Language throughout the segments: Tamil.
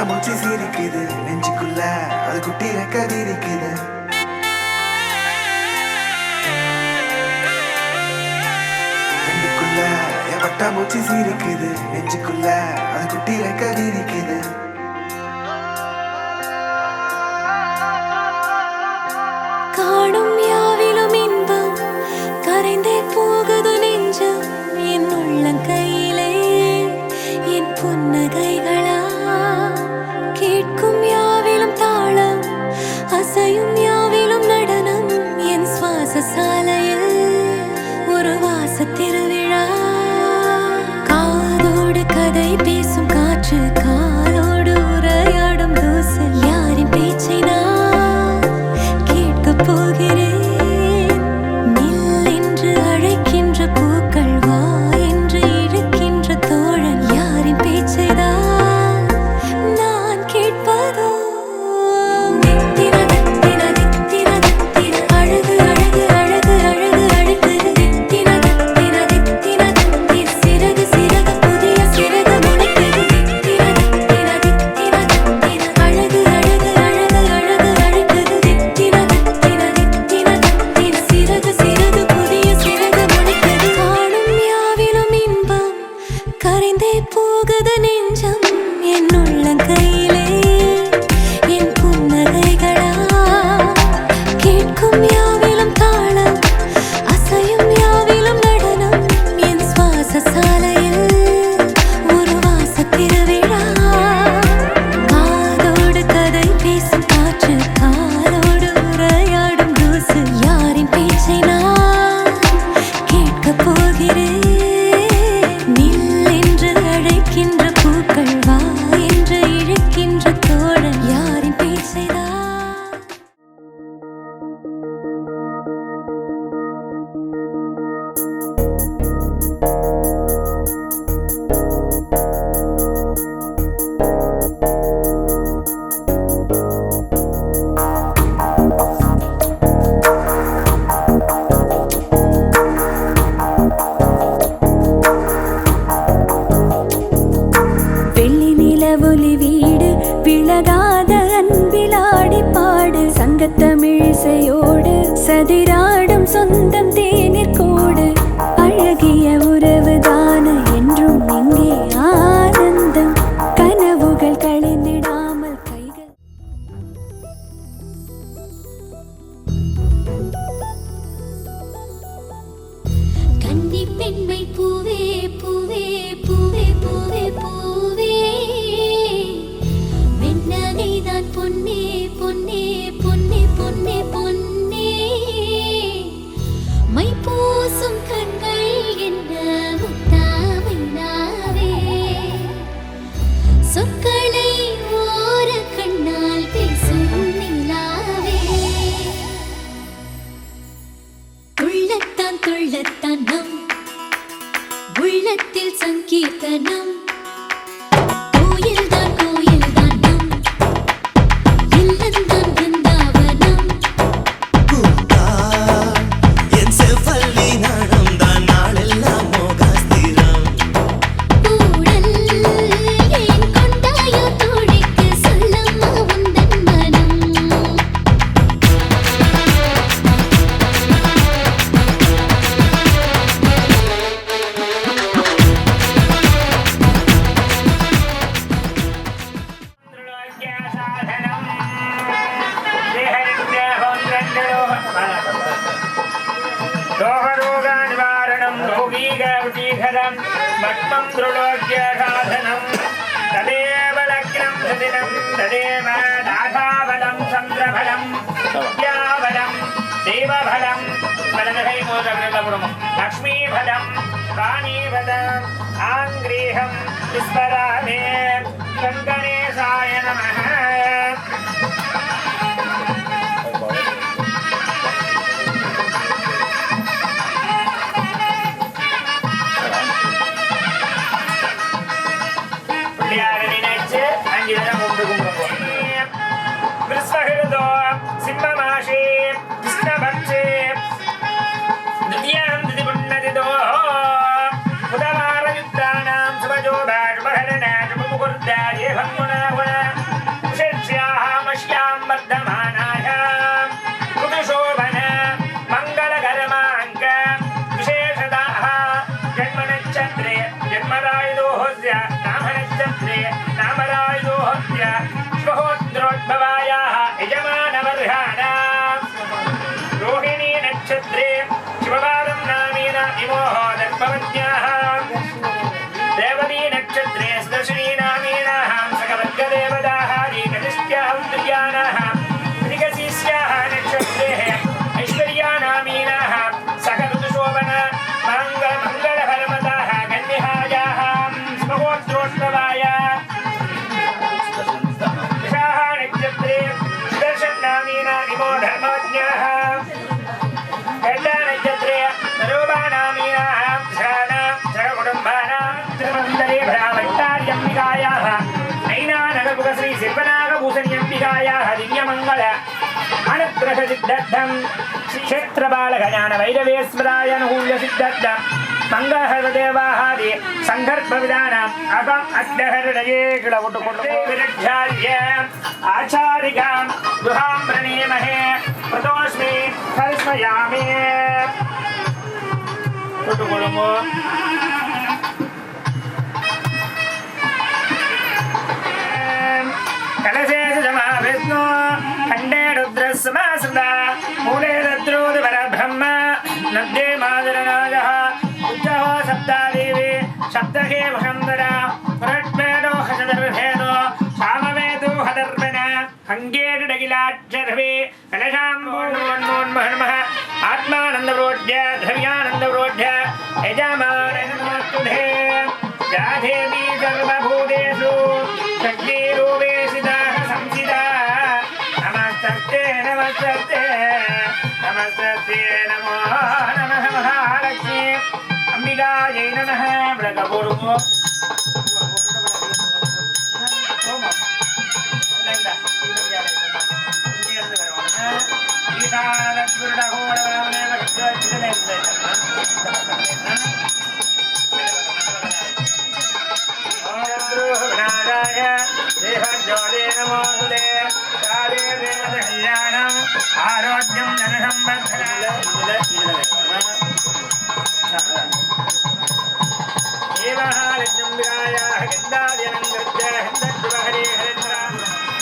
மூச்சு சீரிக்குது நெஞ்சுக்குள்ள அது குட்டி ரெக்க விரிக்குது. கண்ணுக்குள்ள எவட்டா மூச்சு சீரிக்குது நெஞ்சுக்குள்ள அது குட்டி ரெக்க விரிக்குது. காணும் யாவிலும் இன்பம் கரைந்தே போகுது நெஞ்சம் என் உள்ளங்கையிலே என் புன்னகைகளா. கேட்கும் யாவிலும் தாளம் அசையும் யாவிலும் நடனம் என் சுவாச சாலையில் ஒரு வாச திருவிழா. காதோடு கதை பேசும் காற்று காலோடு உரையாடும் தூசு யாரின் பேச்சை நான் கேட்கப் போகிறேன். நில் என்று அழைக்கின்ற பூக்கள் வா என்று இழுக்கின்ற தோழன் யாரின் பேச்சை தான் நான் கேட்பதோ. தித்தின தித்தின தித்தின தித்தின அழகு அழகு அழகு அழகு அழகு தித்தின தித்தின தித்தின தித்தின சிறகு சிறகு புதிய சிறகு முளைக்குது. தித்தின தித்தின தித்தின தித்தின அழகு அழகு அழகு அழகு அழகு தித்தின தித்தின தித்தின தித்தின சிறகு சிறகு புதிய சிறகு முளைக்குது. காணும் யாவிலும் இன்பம் கரைந்தே போகுது நெஞ்சம் என் உள்ளங்கையிலே என் புன்னகைகளா. கேட்கும் யாவிலும் தாளம் அசையும் யாவிலும் நடனம் என் சுவாச சாலையில் ஒரு வாச திருவிழா. காதோடு கதை பேசும் காற்று காலோடு உரையாடும் தூசு யாரின் பேச்சை நான் கேட்கப் போகிறேன். நில் என்று அழைக்கின்ற பூக்கள் வா என்று இழுக்கின்ற தோழன் யாரின் பேச்சை தான். வெள்ளி நிலவொலி வீடு விலகாத அன்பிலாடி பாடு சங்கத்தமிழிசையோடு சதிராடும் சொந்தம் தேநீர் கோடு. அழகிய உறவுதான என்றும் இங்கே ஆனந்தம் கனவுகள் களைந்திடாமல் கைகள். கன்னி பெண்மை பூவே பூவே பூவே பூவே பூவே வெண்ணகைதான் பொன்னே பொன்னே பொன்னே பொன்னே பொன்னே. மை பூசும் கண்கள் என்ன முத்தாமைனாவே சொற்களை ஓர கண்ணால் பேசும் நிலாவே. துள்ளத்தான் துள்ளத்தான் நம் உள்ளத்தில் சங்கீர்த்தனம். கோயில்தான் கோயில்தான் நம் இல்லந்தான் பிருந்தாவனம். என் செவ்வல்லி நடந்தான் நாளெல்லாம் மோகாஸ்திரம். கூடல் ஏன் கொண்டாயோ தோழிக்கு சொல்லம்மா உந்தன் மனம். दोहरोगानिवारणं भोगीगवटीघरं भक्तं त्रिलोक्यसाधनं तदेव लग्नं सुदिनं तदेव दासाबलं चन्द्रफलं विद्याबलं देवफलं बलनहैमोदग्रतपुरं लक्ष्मीफलं वाणीफलम् आङ्ग्रीहं विस्मरामे गणगणेशाय नमः. பிள்ளையார நினைச்சு 5 தடவை கும்பிட்டு कृष्णमासे कृष्णभक्षे द्वितीयां तिथिपुण्यतिथोः उदवारयुद्धानां शुभजोभाशुभहरणाशुभमुहूर्ताये भङ्गुणागुणा विशेष्याः मश्यां वर्धमानायां ऋतुशोभन मङ्गलकरमाङ्क विशेषतः जन्मनक्षत्रे जन्मरायुदोहस्य नामनक्षत्रे नामरायुदोहस्य शुभहोत्रोद्भवायाः यजमानवर्हाणां रोहिणी नक्षत्रे शिवपादं नामेन इमोः दर्भवत्याः रेवती नक्षत्रे सुदर्शिनी नामेनाः सकवर्गदेवताः रीकनिष्ठ्याः उत्तरीयानाः त्रिकशिष्याः नक्षत्रे ऐश्वर्या नामेनाः सकऋतुशोभन मङ्गलफलमताः कन्यहायाः शुभगोत्रोद्भवाय विशाः नक्षत्रे सुदर्शन नामेन इमो धर्मज्ञाः गड्डा नक्षत्रे नरोबा नामेनाः कुटुम्बानां तिरुवन्तरे भ्रामट्टार्यम्बिकायाः नैनानगरपुरश्री शिल्पनागभूषण्यम्बिकायाः दिव्यमङ्गल अनुग्रहसिद्धर्थं क्षेत्रबालगजानवैरवेश्वरायनुकूल्यसिद्धर्थं मङ्गलहरदेवाहादि सङ्कल्पविधानम् अहम् अद्यहृदये किलवटुकुटुम्बविरध्याय आचारिकां दुहां प्रणेमहे प्रतोऽस्मि करिष्मयामि कुटुकुटुम्बो कलशेषु समाविष्णु खण्डे रुद्रस्समासृता मूले दद्रोदिपरब्रह्म नद्ये मादरनाजः उच्चः सप्तादेवी सप्तहे वसुन्धरा पुरट्मेदो हसदर्भेदो सामवेदो हदर्पण हङ्गेडगिलाक्षर्भे कलशाम्बोन्मोन्महर्मः आत्मानन्दवरोढ्य द्रव्यानन्दवरोढ्य यजमानन्दमस्तुधे या देवी सर्वभूतेषु शक्तिरूपेशिताः संसिताः नमस्ते नमस्ते नमस्ते नमो नमः महालक्ष्मी अम्बिकायै नमः ब्रह्मपूर्वो आरोग्यं जनसंवर्धनाय गन्धाद्यनन्दृत्य हन्दद्वहरे हरेन्द्रा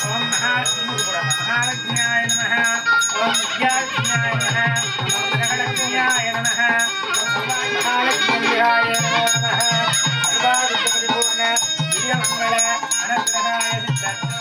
ॐ महालक्ष्म्याय नमः ॐ विद्यालक्ष्म्याय नमः ॐ गृहलक्ष्म्याय नमः महालक्ष्म्याय नमो नमः सर्वादित्यपरिपूर्ण दिव्यमङ्गल अनुग्रहाय सिद्धर्थं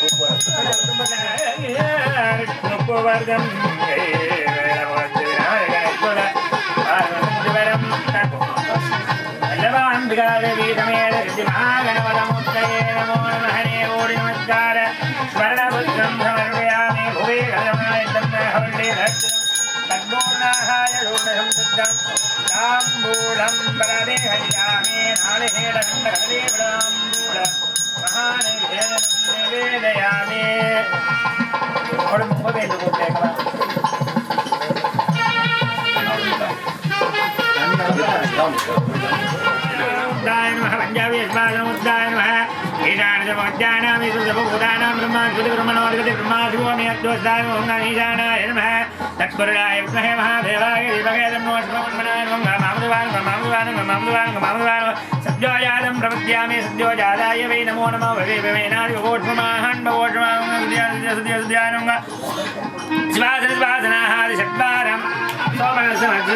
ऊपर முப்புவர்க்கம் सद्योजातं प्रपद्यामि सद्योजाताय वै नमो नमः वै वैनादिवोष्ममाहन् भवोष्ममाहं शिवासनादिषट्वारं सोमनसमत्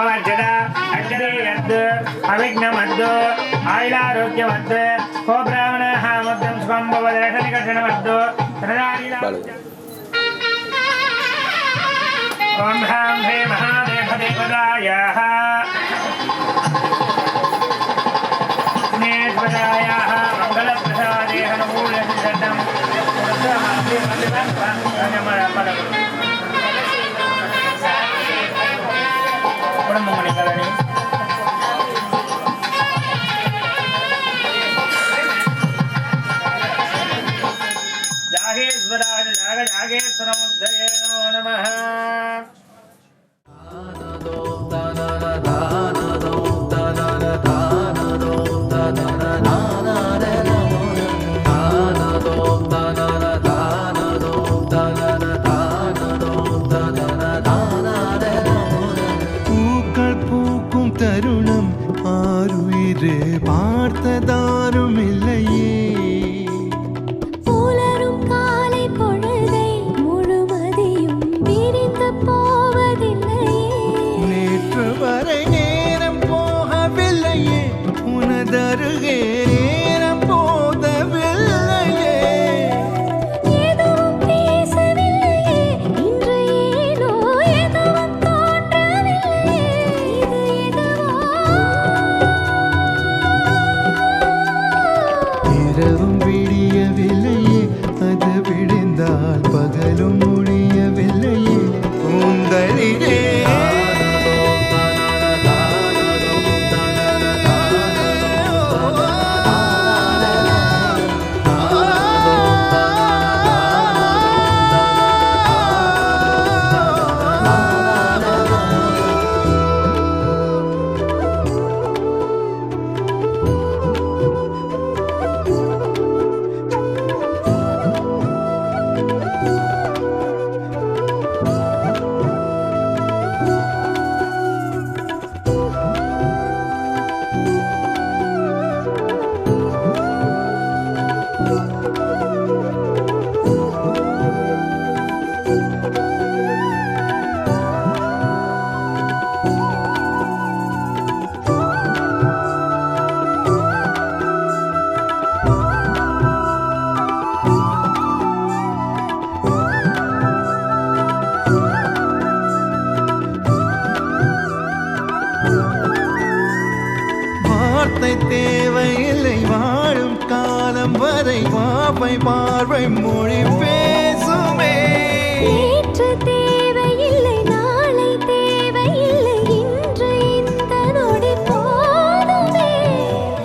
अवर्जदा अग्रेयद् अविघ्नमद् आयुरारोग्यमद् को ब्राह्मणः मुद्रं स्वं भवदर्शनिकर्षणमद् ॐ ह्रां हे महादेवदेवतायाः नेश्वरायाः मङ्गलप्रसादे हनुमूलसिद्धं कुडम्बमणिकलनि जागेश्वराय जागेश्वरमुद्धये नमो नमः பூக்கள் பூக்கும் தருணம் ஆருயிரே பார்த்ததாரும் இல்லையே புலரும் காலை பொழுதை முழுமதியும் பிரிந்து போவதில்லையே நேற்று வரை நேரம் போகவில்லையே உனதருகே நேரம் போதவில்லையே எதுவும் பேசவில்லையே இன்று ஏனோ எதுவும் தோன்றவில்லையே இது எதுவோ இரவும் விடியவில்லையே அது விடிந்தால் பகலும் முடியவில்லையே கூந்தலிலே வார்த்தை தேவையில்லை வாழும் காலம் வரை வாப்பை பார்வை மொழி பேசுமே நேற்று தேவையில்லை நாளை தேவையில்லை இன்று இந்த நொடி போதுமே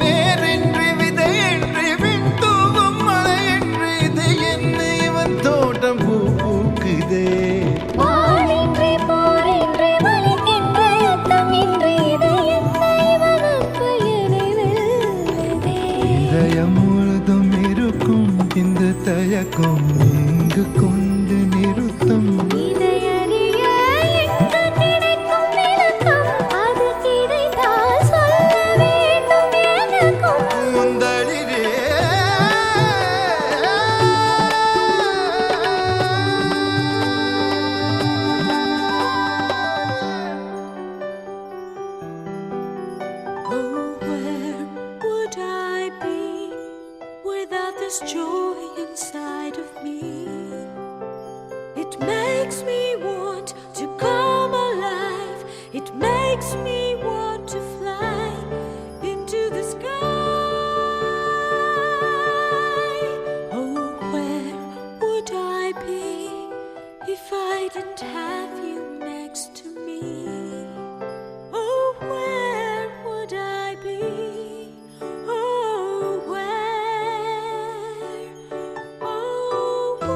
வேறின்றி விதையின்றி விண் தூவும் மழையின்றி இது என்ன இவன் தோட்டம் பூ பூக்குதே வாழின்றி போரின்றி வலிக்கின்ற யுத்தம் இன்றி இது என்ன இவனுக்கு எனைவெல்லுதே இதயம் முழுதும் இருக்கும் இந்த தயக்கம் எங்கு கொண்டு நிறுத்தும் இதையறிய எங்கு கிடைக்கும் விளக்கம் அது கிடைத்தால் சொல்ல வேண்டும் எனக்கும் முந்தளிரே Oh, where would I be without this joy inside of of me. It makes me want to come alive. It makes me want to fly into the sky. Oh, where would I be if I didn't have you next to me? Oh, where would I be? Oh, where? Oh,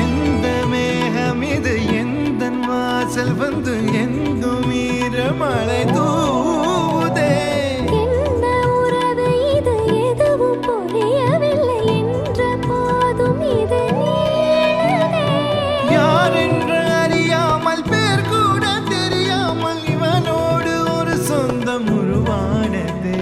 எந்த மேகம் இது எந்தன் வாசல் வந்து எங்கும் ஈரமழை தூவுதே. என்ன உறவு இது எதுவும் புரியவில்லை என்ற போதும் இது நீளுதே. யார் என்று அறியாமல் பேர் கூட தெரியாமல் இவனோடு ஒரு சொந்தம் உருவானதே.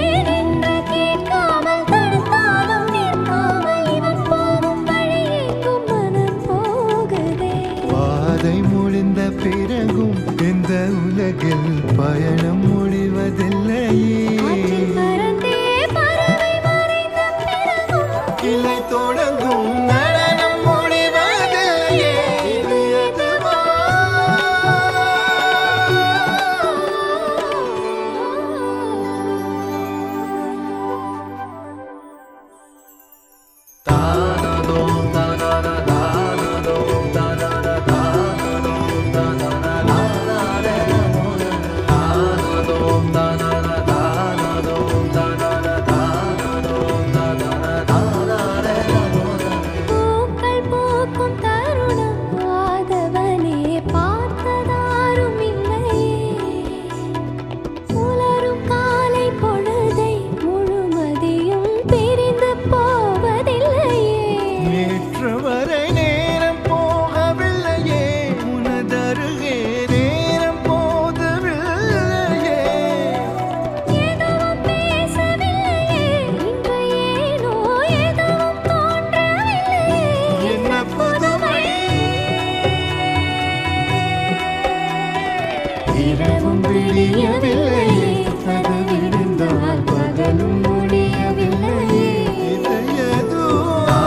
ஏனென்று கேட்காமல் தடுத்தாலும் நிற்காமல் இவன் போகும் வழியேக்கும் மனம் போகுதே. பாதை முடிந்த பிறகும் இந்த உலகில் பயணம் முடிவதில்லையே. காற்றில் பறந்தே பறவை மறைந்த பிறகும் கிளை தொடங்கும் நடனம் முடிவதில்லையே. இது எதுவா? பூக்கள் பூக்கும் தருணம் ஆதவனே பார்த்ததாரும் இல்லையே. உலரும் காலை பொழுதை முழுமதியும் பிரிந்து போவதில்லையே. நேற்று வரை நேரம் போகவில்லையே. உனதருகே நேரம் போதவில்லையே. எதுவும் பேசவில்லையே. இன்று ஏனோ எதுவும் தோன்றவில்லையே. என்ன புதுமை. இரவும் விடியவில்லையே. அது விடிந்தால் பகலும் முடியவில்லையே. இது எதுவா?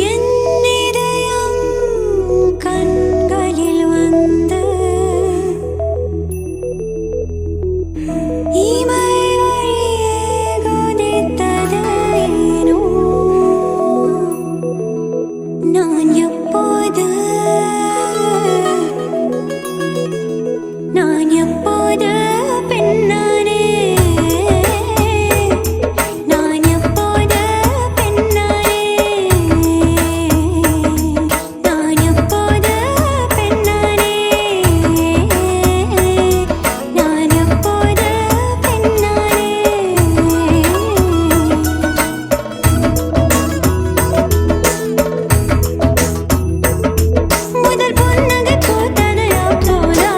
என்னிதயம் கண்களில் வந்து இமை வழியே குதித்தது ஏனோ. நான் எப்போது பெண்ணானே. நான் எப்போது பெண்ணானே. நான் எப்போது பெண்ணானே. நான் எப்போது பெண்ணானே. முதல் பொன்னகை பூத்தது அப்போதா.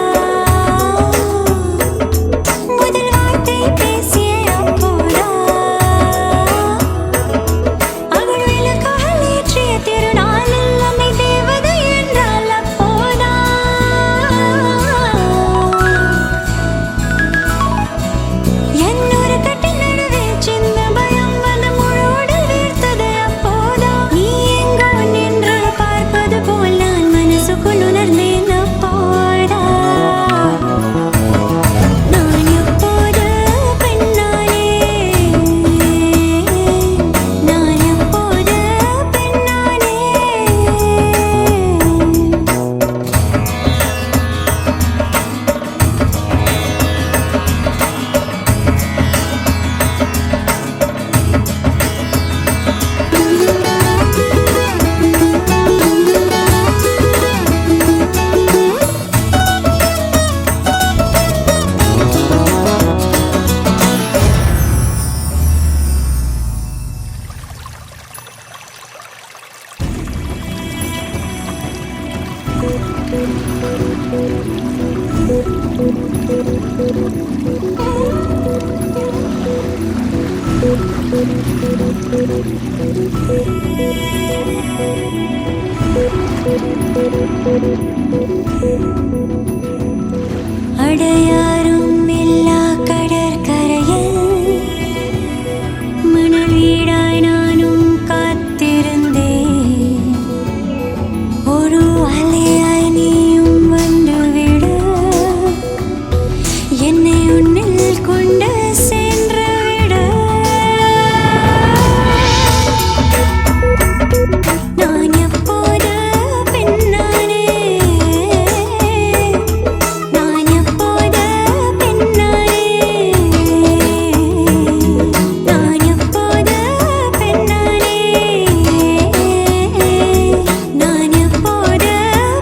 அடையாரும் இல்லா கடற்கரையில் மணல் வீடாய் நானும் காத்திருந்தேன். ஒரு அலையாய் நீயும் வந்துவிடு, என்னை உன்னில் கொண்டு சென்று விடு. நான் எப்போது பெண்ணானே, நான் எப்போது பெண்ணானே, நான் எப்போது பெண்ணானே, நான் எப்போது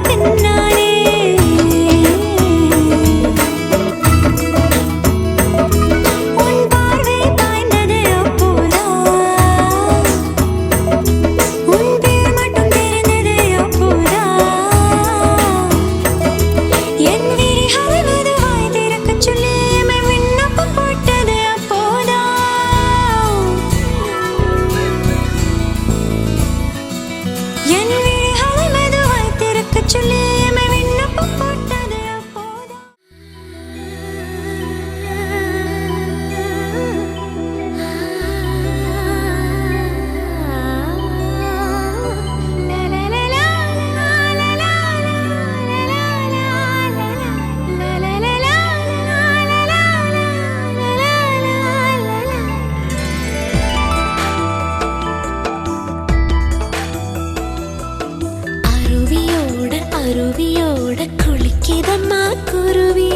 பெண்ணானே. உன் பார்வை பாய்ந்தது அப்போதா, உன் பேர் மட்டும் தெரிந்தது அப்போதா, என் விழிகளை மெதுவாய் திறக்கச் சொல்லி எமை விண்ணப்பம் போட்டது அப்போதா. என் விழிகளை மெதுவாய் திறக்கச் சொல்லி எமை விண்ணப்பம் போட்டது அப்போதா. அருவியோட குளிக்கிதம்மா குருவி,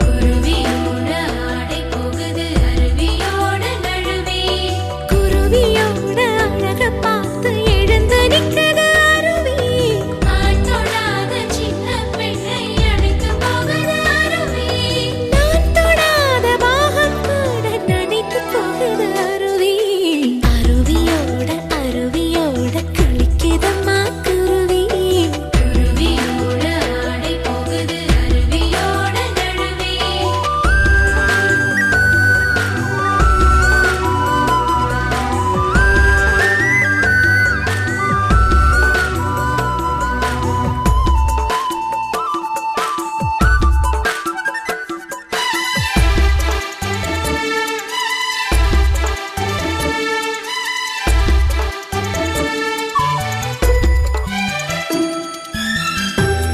குருவியோட ஆடை போகுது அருவியோட நழுவி, குருவியோட அழக பார்த்து எழுந்து நிற்குது அருவி, ஆண் தொடாத சின்ன பெண்ணை அழைத்து போகுது அருவி, நான் தொடாத பாகம் கூட நினைத்து போகுது அருவி. அருவியோட குளிக்கிதம்மா குருவி, குருவியோட ஆடை போகுது அருவியோட நழுவி.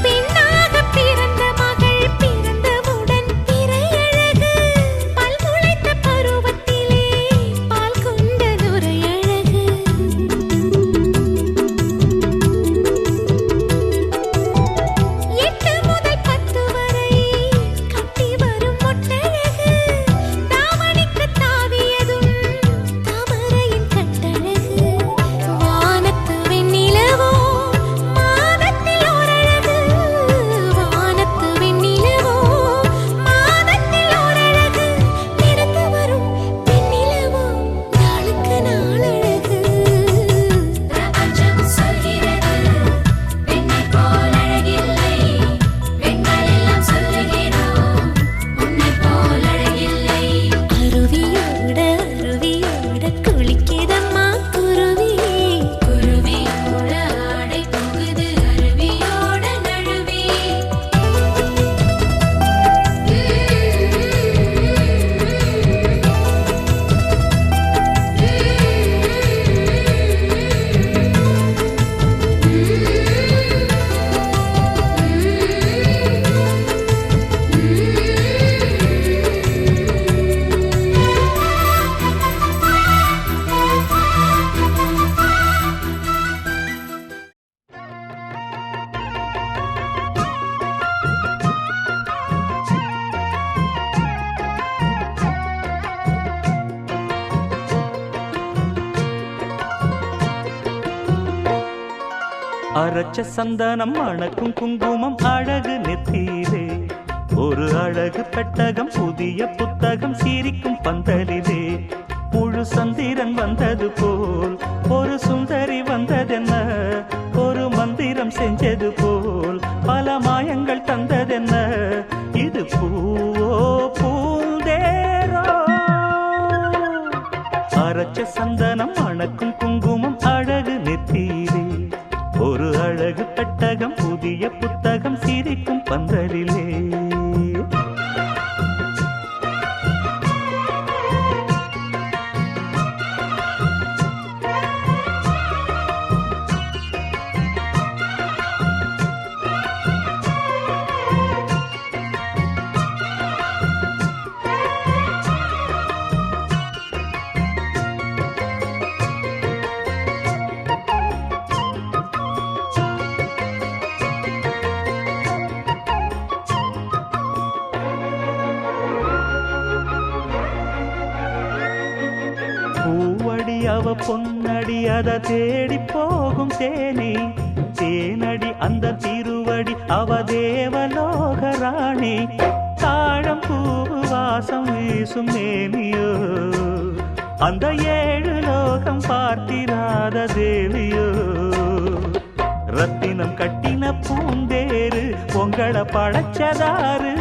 பெண்ணாக பிறந்த மகள் பிறந்தவுடன் திரையழகு, பல்முளைத்த பருவத்திலே பால் கொண்ட நுரையழகு, 8 முதல் 10 வரை கட்டி வரும் மொட்டழகு, தாவணிக்கு தாவியதும் தாமரையின் கட்டழகு, வானத்து வெண்ணிலவோ மாதத்தில் ஓரழகு, வானத்து வெண்ணிலவோ மாதத்தில் ஓரழகு, எடுத்து வரும் பெண்ணிலவோ நாளுக்கு நாளழகு. பிரபஞ்சம் சொல்கிறது பெண்ணை போல் அழகில்லை, பெண்கள் எல்லாம் சொல்லுகிறோம் உன்னை போல் அழகில்லை. அருவியோட குளிக்கிதம்மா குருவி, குருவியோட ஆடை போகுது அருவியோட நழுவி. அரைச்ச சந்தனம் அணக்கும் குங்குமம் அழகு நெத்தியிலே, ஒரு அழகு பெட்டகம் புதிய புத்தகம் சிரிக்கும் பந்தலிலே, முழு சந்திரன் வந்தது போல் ஒரு சுந்தரி வந்ததென்ன, ஒரு மந்திரம் செஞ்சது போல் பல மாயங்கள் தந்ததென்ன, இது இது பூவோ பூந்தேரோ அரைச்ச சந்தனம் மணக்கும் குங்குமம் அழகு நெத்தியிலே ஒரு அழகு பெட்டகம் புதிய புத்தகம் சிரிக்கும் பந்தலிலே பூவடி அவ பொன்னடி அத தேடி போகும் தேனி தேனடி அந்த திருவடி அவ தேவலோக ராணி தாழம் பூவு வாசம் வீசும் மேனியோ அந்த 7 லோகம் பார்த்திராத தேவியோ ரத்தினம் கட்டின பூந்தேரு உங்களை படைச்சதாரு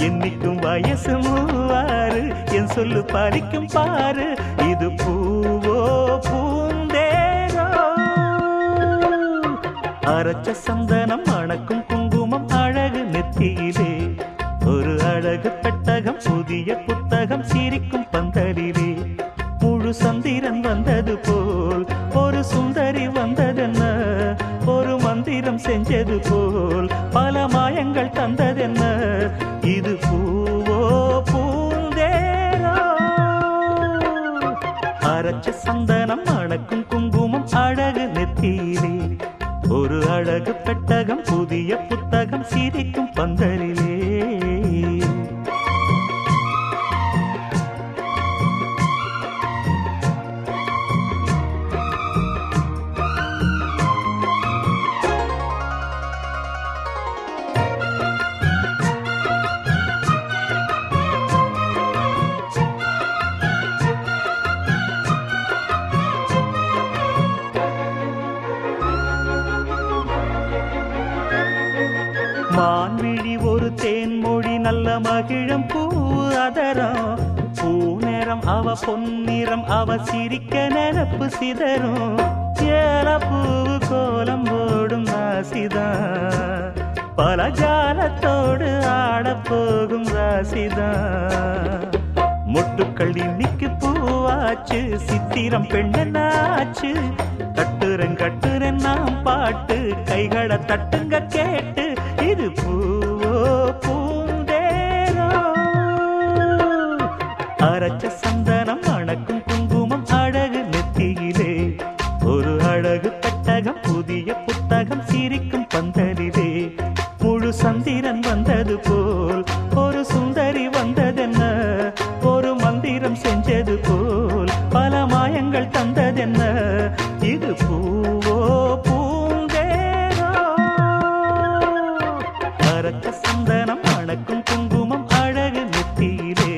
என்னைக்கும் வயசு 36 என் சொல்லு பறிக்கும் பாரு இது பூவோ பூந்தேரோ அரைச்ச சந்தனம் மணக்கும் குங்குமம் அழகு நெத்தியிலே ஒரு அழகு பெட்டகம் புதிய புத்தகம் சிரிக்கும் பந்தலிலே முழு சந்திரன் வந்தது போல் ஒரு சுந்தரி வந்ததென்ன ஒரு மந்திரம் செஞ்சது போல் பல மாயங்கள் தந்ததென்ன இது பூவோ பூந்தேரோ அரைச்ச சந்தனம் மணக்கும் குங்குமம் அழகு நெத்தியிலே ஒரு அழகு பெட்டகம் புதிய புத்தகம் சிரிக்கும் பந்தலிலே மான்விழி ஒரு தேன்மொழி நல்ல மகிழம் பூ அதரம் பூநேரம் அவ பொன்னிறம் அவ சிரிக்க நினப்பு சிதறும் ஏல பூவு கோலம் போடும் ராசிதான் பல ஜாலத்தோடு ஆடப்போகும் ராசிதான் மொட்டுக்கள் இன்னைக்கு பூவாச்சு சித்திரம் பெண்ணாச்சு கட்டுறன் நாம் பாட்டு கைகளை தட்டுங்க கேட்டு இது பூவோ பூந்தேரோ அரைச்ச சந்தனம் மணக்கும் குங்குமம் அழகு நெத்தியிலே ஒரு அழகு பெட்டகம் புதிய புத்தகம் சிரிக்கும் பந்தலிலே முழு சந்திரன் வந்தது போல் ஒரு சுந்தரி வந்ததென்ன ஒரு மந்திரம் செஞ்சது போல் பல மாயங்கள் தந்ததென்ன இது பூவோ பூந்தேரோ அரைச்ச சந்தனம் மணக்கும் குங்குமம் அழகு நெத்தியிலே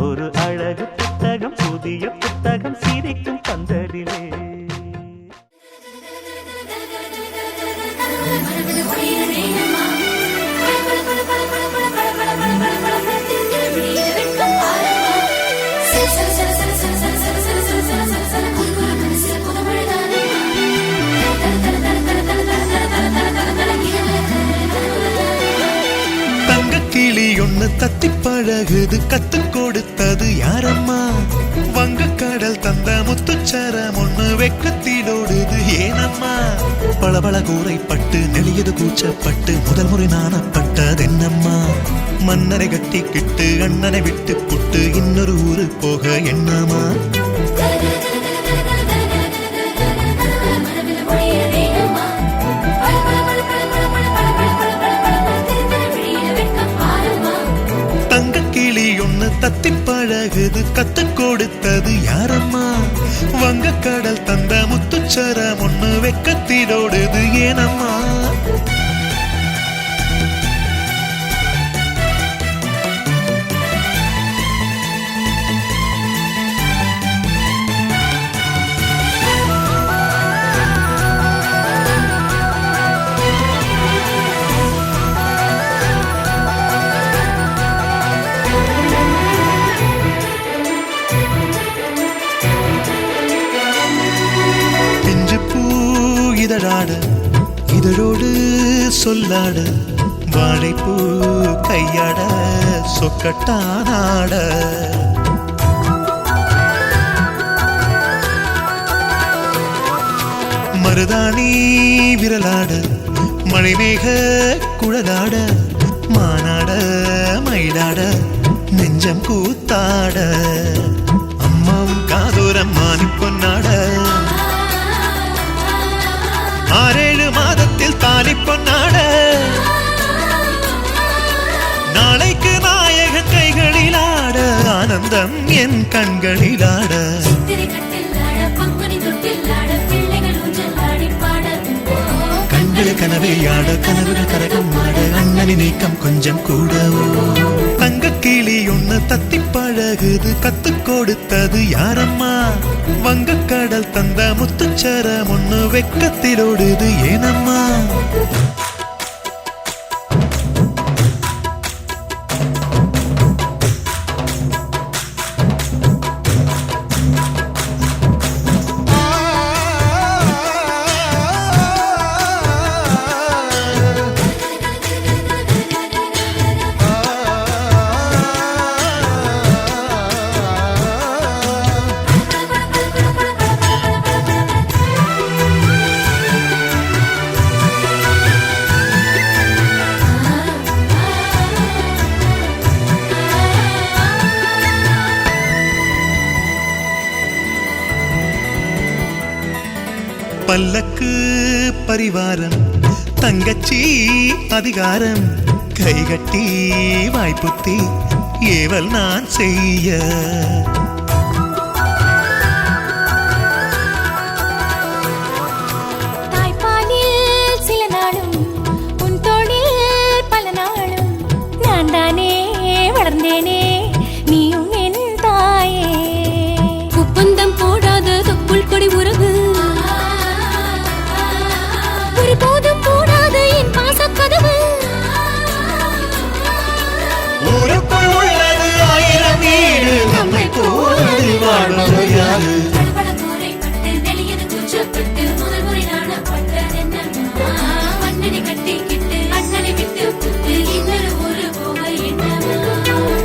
ஒரு அழகு புத்தகம் புதிய புத்தகம் சிரிக்கும் பந்தலிலே ஒண்ணு தத்தி பழகுது கத்து கொடுத்தது யாரம்மா வங்கக்கடல் தந்த முத்துச்சரம் ஒண்ணு வெக்கத்திலோடுது ஏனம்மா பளபள கூரைப்பட்டு நெளியது கூச்சப்பட்டு முதல் முறை நாணப்பட்டதென்னம்மா மன்னரை கட்டிக்கிட்டு அண்ணனை விட்டு புட்டு இன்னொரு ஊரு போக என்னமா தத்தி பழகுது கத்து கொடுத்தது யாரம்மா வங்கக்கடல் தந்த முத்துச்சரம் ஒண்ணு வெக்கத்திலோடுது ஏனம்மா இதழாட இதழோடு சொல்லாட வாழைப்பூ கையாட சொக்கட்டானாட மருதாணி விரலாட மழைமேக குழலாட மானாட மயிலாட நெஞ்சம் கூத்தாட அம்மாவும் காதோரம் மானி பொன்னாட 6-7 மாதத்தில் தாலி பொன்னாட நாளைக்கு நாயகன் கைகளில் ஆட ஆனந்தம் என் கண்களில் ஆட கண்களை கனவே ஆட கனவுகள் கரகம் ஆட அண்ணனி நீக்கம் கொஞ்சம் கூடவோ தங்க கிளி ஒண்ணு தத்தி பழகுது கத்து கொடுத்தது யாரம்மா வங்கக்கடல் தந்த முத்துச்சரம் ஒண்ணு வெக்கத்திலோடுது ஏனம்மா பல்லக்கு பரிவாரம் தங்கச்சி அதிகாரம் கைகட்டி வாய்ப்புத்தி ஏவல் நான் செய்ய தாய்ப்பாலில் சில நாளும் உன் தோளில் பல நாளும் நான் தானே வளர்ந்தேனே நீயும் என் தாயே ஒப்பந்தம் போடாத தொப்புள் கொடி உறவு போதும் போடாத என் பாசக்கதவு ஊருக்குள் உள்ளது 1000 வீடு நம்மை போல் வாழ்வது யாரு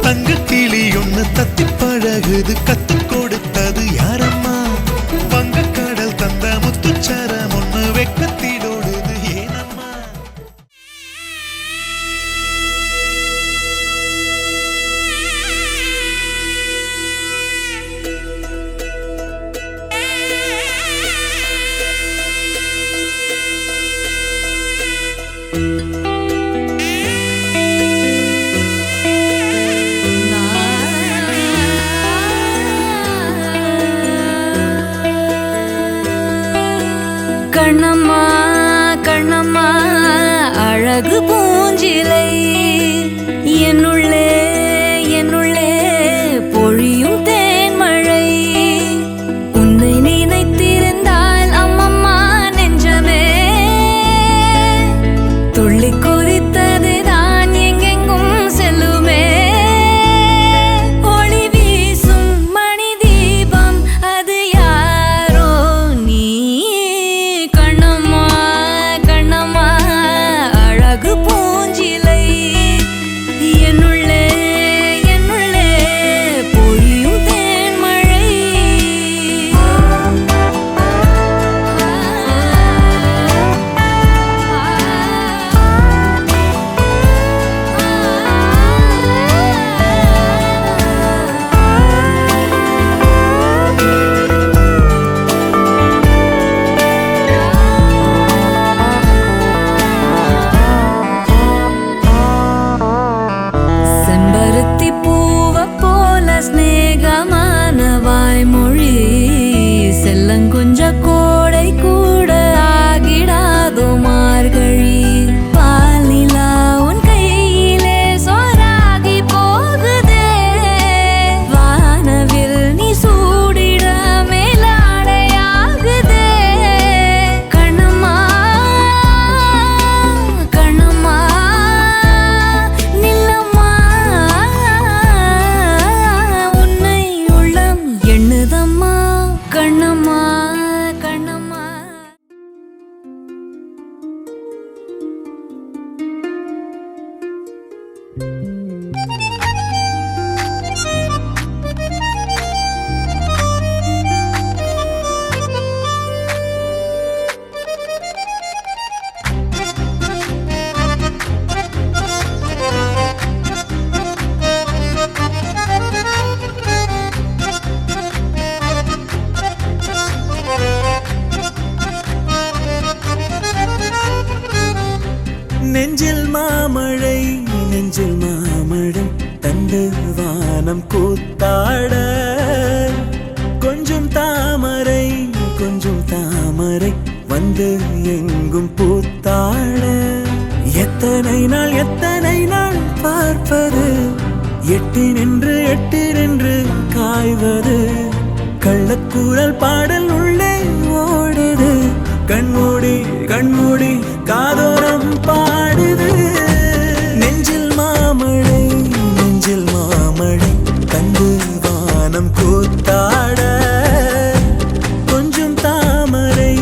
தங்க கிளி ஒண்ணு தத்தி பழகுது கத்து கொடுத்தது யாரம்மா வங்கக்கடல் தந்த முத்துச்சரம் ஒண்ணு வெக்கத்திலோடுது ஏனம்மா வானம் கூத்தாட கொஞ்சம் தாமரை வந்து எங்கும் பூத்தாட எத்தனை நாள் பார்ப்பது எட்டி நின்று காய்வது கள்ளக்கூறல் பாடல் உள்ளே ஓடுது கண்மூடி காதோரம் பாடுது நெஞ்சில் மாமழை கண்டு வானம் கூத்தாட கொஞ்சம் தாமரை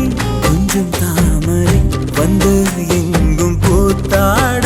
வந்து எங்கும் பூத்தாட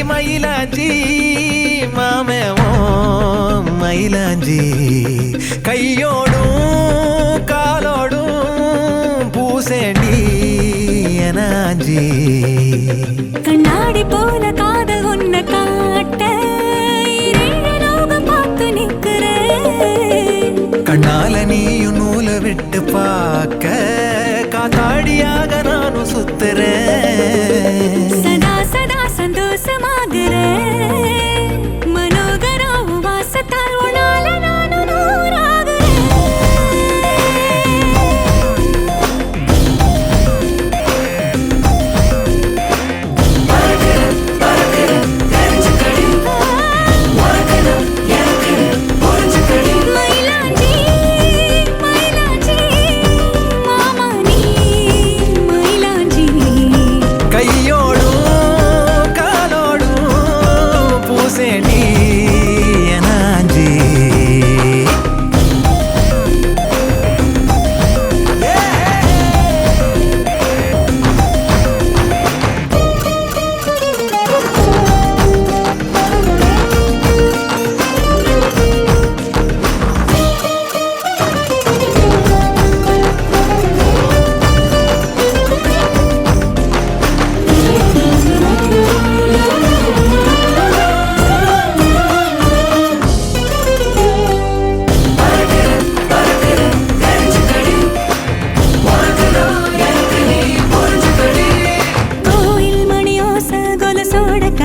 மயிலாஞ்சி மாமேவோ மயிலாஞ்சி கையோடும் காலோடும் பூசேண்டி எனாஞ்சி கண்ணாடி போல காதல் உன்னை காட்ட பார்த்து நிற்கிறேன் கண்ணால நீயும் நூலை விட்டு பார்க்க காத்தாடியாக நானும் சுத்துறேன் சதா சதா சந்தோஷமாகிறேன் மனோகரா வாசத்தால் உன்னால நானும் நூறாகிறேன்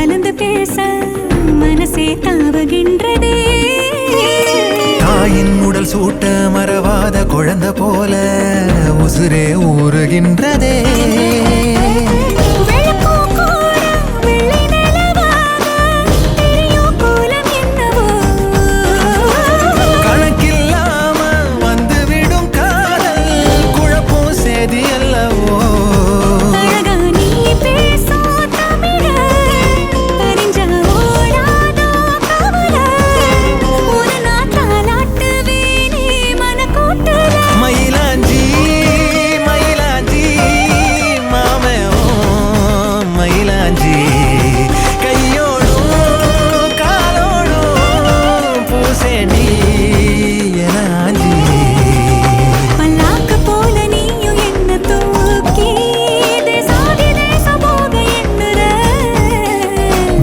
கலந்து பேச மனசே தாவுகின்றதே. தாயின் உடல் சூட்ட மறவாத குழந்தை போல உசுரே ஊறுகின்றதே.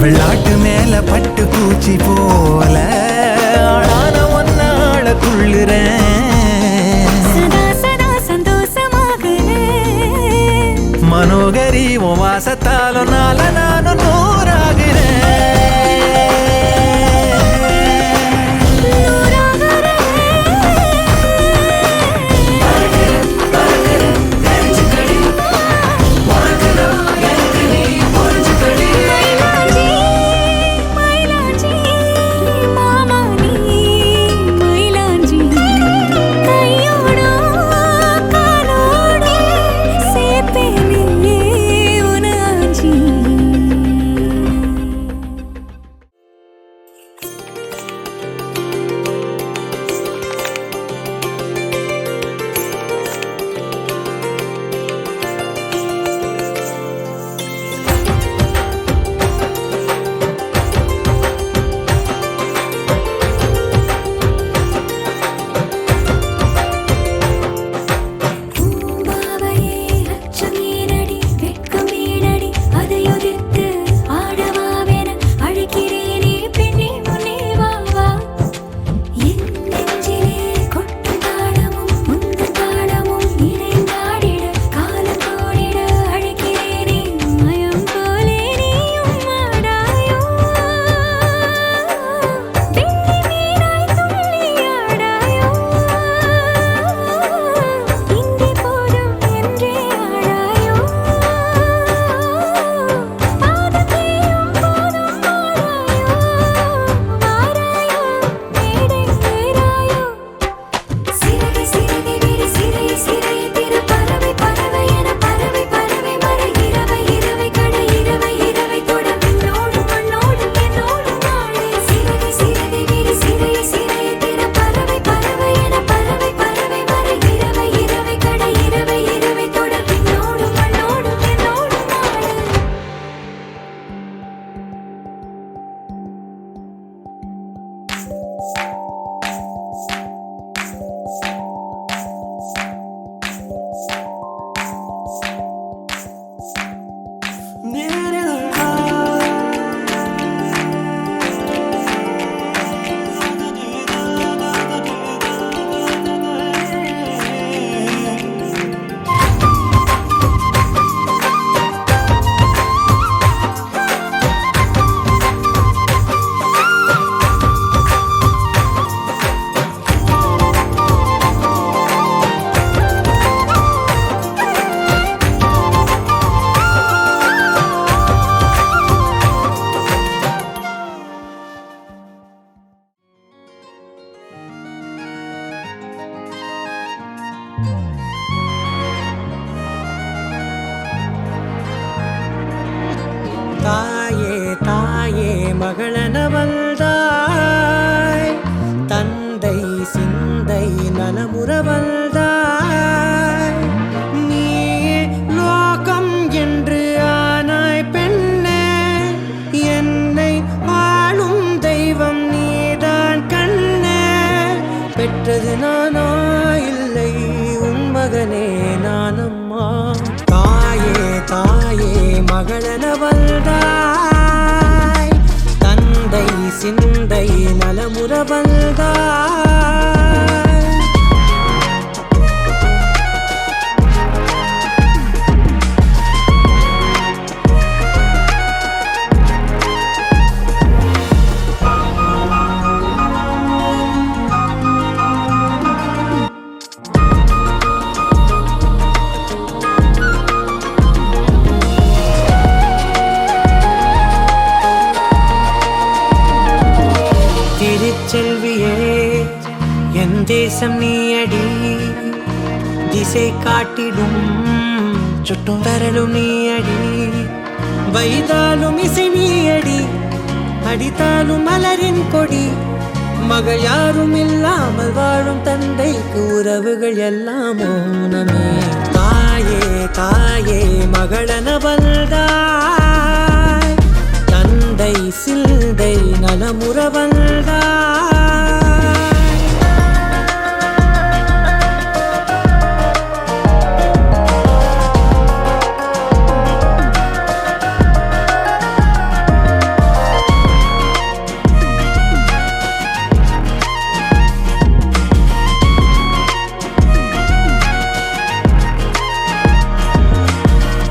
வெள்ளாட்டு மேல பட்டு பூச்சி போல ஆளான ஒன்னாள துள்ளுறேன். சதா சதா சந்தோஷமாக மனோகரி உன் வாசத்தாலும் நால நானும் தாயே தாயே மகளன வந்தாய், தந்தை சிந்தை நலமுற வந்தாய். நீயே லோகம் என்று ஆனாய் பெண்ணே, என்னை ஆளும் தெய்வம் நீதான் கண்ணே. பெற்றது நானா இல்லை உன் மகனே நானம்மா. தாயே தாயே மகளன வந்தாய், தந்தை சிந்தை நலமுற வந்தாய். தேசம் நீயடி திசை காட்டிடும் சுட்டும் வரலும் நீயடி வைதாலும் இசை நீயடி அடித்தாலும் மலரின் கொடி மகள் யாரும் இல்லாமல் வாழும் தந்தைக்கு உறவுகள் எல்லாம் மௌனமே தாயே தாயே மகளன வந்தாய் தந்தை சிந்தை நலமுற வந்தாய்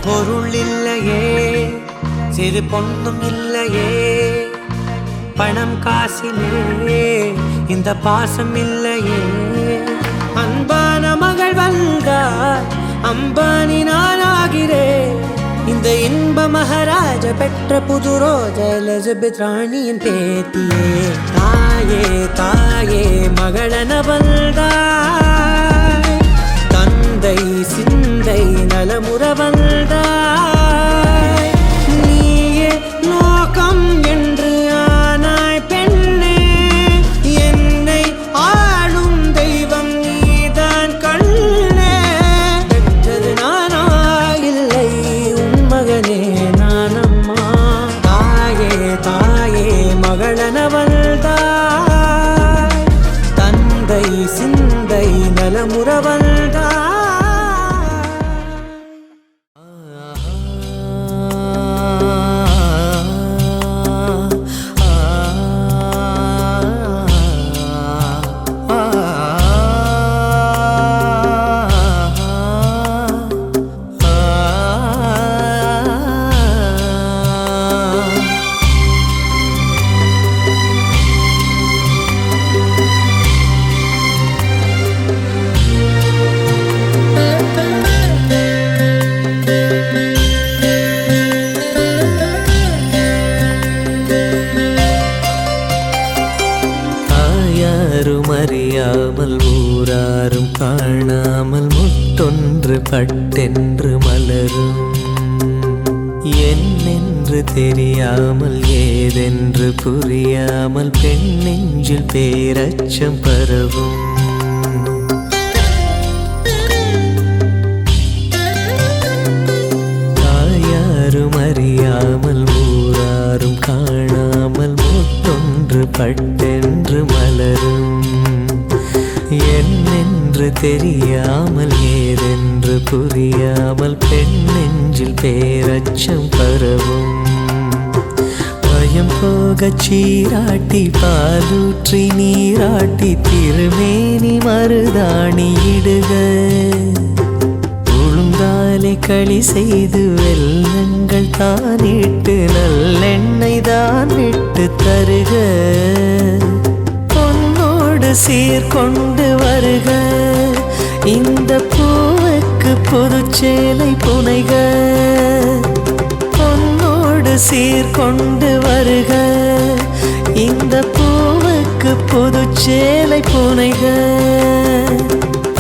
பொருள் இல்லையே சிறு பொண்ணும் இல்லையே பணம் காசிலே இந்த பாசம் இல்லையே அன்பான மகள் வந்தார் அம்பானி நானாகிறேன் இந்த இன்ப மகாராஜ பெற்ற புது ரோஜா எலிசபெத் ராணியின் பேத்தியே தாயே தாயே மகளன வந்தாய் தந்தை சிந்தை நலமுற வந்தாய் நீயே லோகம் என்று ஆனாய் பெண்ணே என்னை ஆளும் தெய்வம் நீதான் கண்ணே பெற்றது நானா இல்லை உன் மகனே நானம்மா தாயே தாயே மகளன வந்தாய் தந்தை சிந்தை நலமுற வந்தாய் அறியாமல் ஊராரும் காணாமல் முத்தொன்று பட்டென்று மலரும் என்னென்று தெரியாமல் ஏதென்று புரியாமல் பெண் நெஞ்சில் பேரச்சம் பரவும் தாயாரும் அறியாமல் ஊராரும் காணாமல் முத்தொன்று பட்டென்று மலரும் என்னென்று தெரியாமல் ஏதென்று புரியாமல் பெண் நெஞ்சில் பேரச்சம் பரவும் பயம் போகச் சீராட்டி பாலூற்றி நீராட்டி திருமேனி மருதாணி இடுக உளுந்தாலை களி செய்து வெல்லங்கள் தானிட்டு நல்லெண்ணெய் தான் விட்டு தருக சீர்கொண்டு வருக இந்த பூவுக்கு புதுச்சேலை புனைக பொன்னோடு சீர்கொண்டு வருக இந்த பூவுக்கு புதுச்சேலை புனைக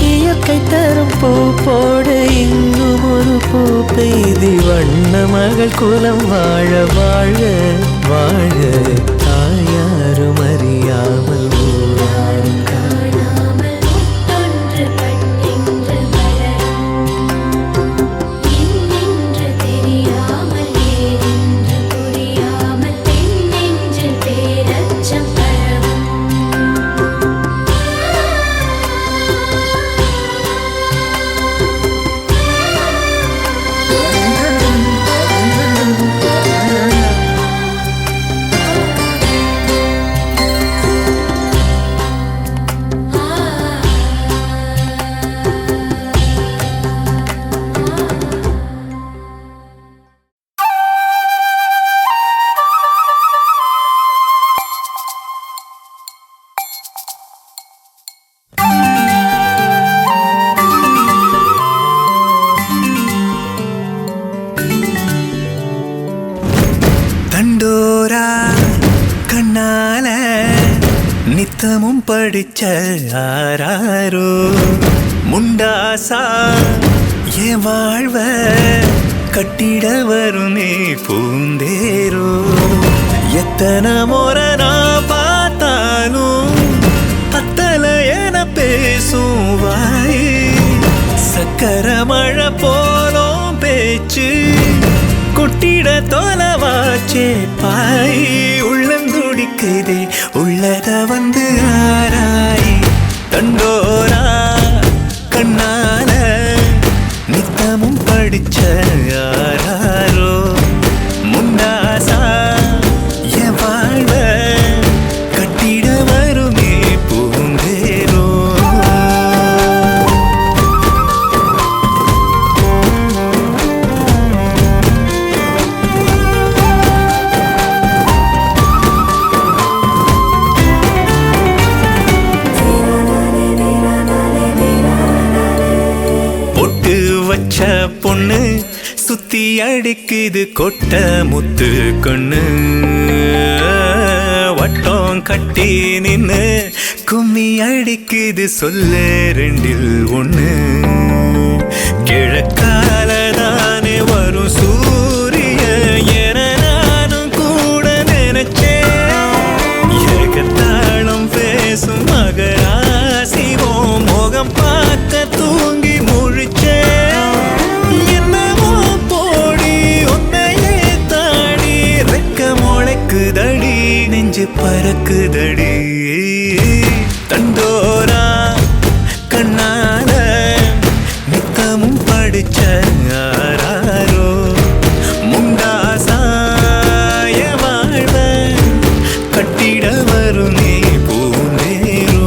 இயற்கை தரும் பூ போடு இன்னும் ஒரு பூ பெய்தி வண்ண மகள் குலம் வாழ வாழ வாழ தாயாரும் அறியாமல் ஊராரும் காணாமல் முத்தொன்று பட்டென்று மலரும் என்னென்று தெரியாமல் ஏதென்று புரியாமல் பெண் நெஞ்சில் பேரச்சம் பரவும் நித்தமும் படிச்ச ஆராரோ முண்டாசா என் வாழ்வ கட்டிட வருமே பூந்தேரோ எத்தனை முறை நான் பார்த்தாலும் பத்தல என பேசும் வாய் சக்கர மழை போலும் பேச்சு கொட்டிட தொலைவாச்சே பாய் உள்ளந்துடிக்குதே உள்ளத வந்து ஆராய் தண்டோரா கண்ணால நித்தமும் படிச்ச யாராரோ முண்டாசா என் வாழ்வ கட்டிட வருமே பூந்தேரோ பொட்டு வச்ச பொண்ணு சுத்தி அடிக்குது கொட்ட முத்து கண்ணு வட்டம் கட்டி நின்னு கும்மி அடிக்குது சொல்லு ரெண்டில் ஒண்ணு கிழக்காலதானே வரும் சூரிய என நானும் கூட நினைச்சேன் ஏகத்தாளம் பேசும் மகராசிவோம் முகம் பார்க்க தூங்கி முழிச்சேன் என்னவோ போடி உன்னையே தாடி ரெக்க முளைக்குதடி நெஞ்சு பறக்குதடி தண்டோரா கண்ணால நித்தமும் படிச்ச யாராரோ முண்டாசா என் வாழ்வ கட்டிட வருமே பூந்தேரோ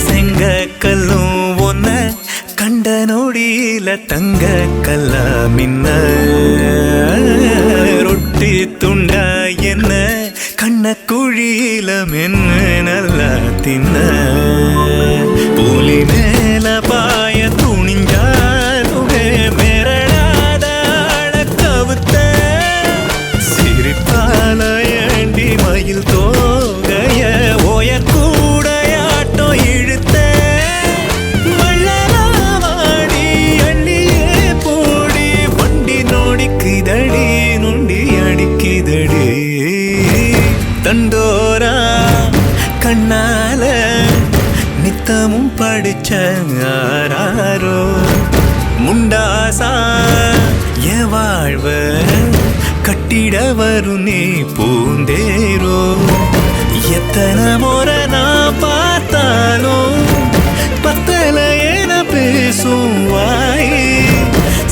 செங்கக்கல்லும் ஒன்ன கண்ட நொடியில தங்க கல்லா மின்ன ரொட்டி துண்டா என்ன கண்ண குழியில மென்னு நல்லா தின்ன புலி மேல பாய துணிஞ்சாலுமே மிரளாத கவுத்த சிரிப்பால ஏண்டி மயில் தோகைய ஓயக்கூடையாட்டம் இழுத்த மள்ளவாடி அள்ளியே போடி வண்டி நோடிக்குதடி நொண்டி அடிக்குதடி தண்டோரா கண்ணால நித்தமும் படிச்ச யாராரோ முண்டாசா என் வாழ்வ கட்டிட வரும் நீ பூந்தேரோ எத்தனை முறை நான் பார்த்தாலும் பத்தல என பேசும் வாய்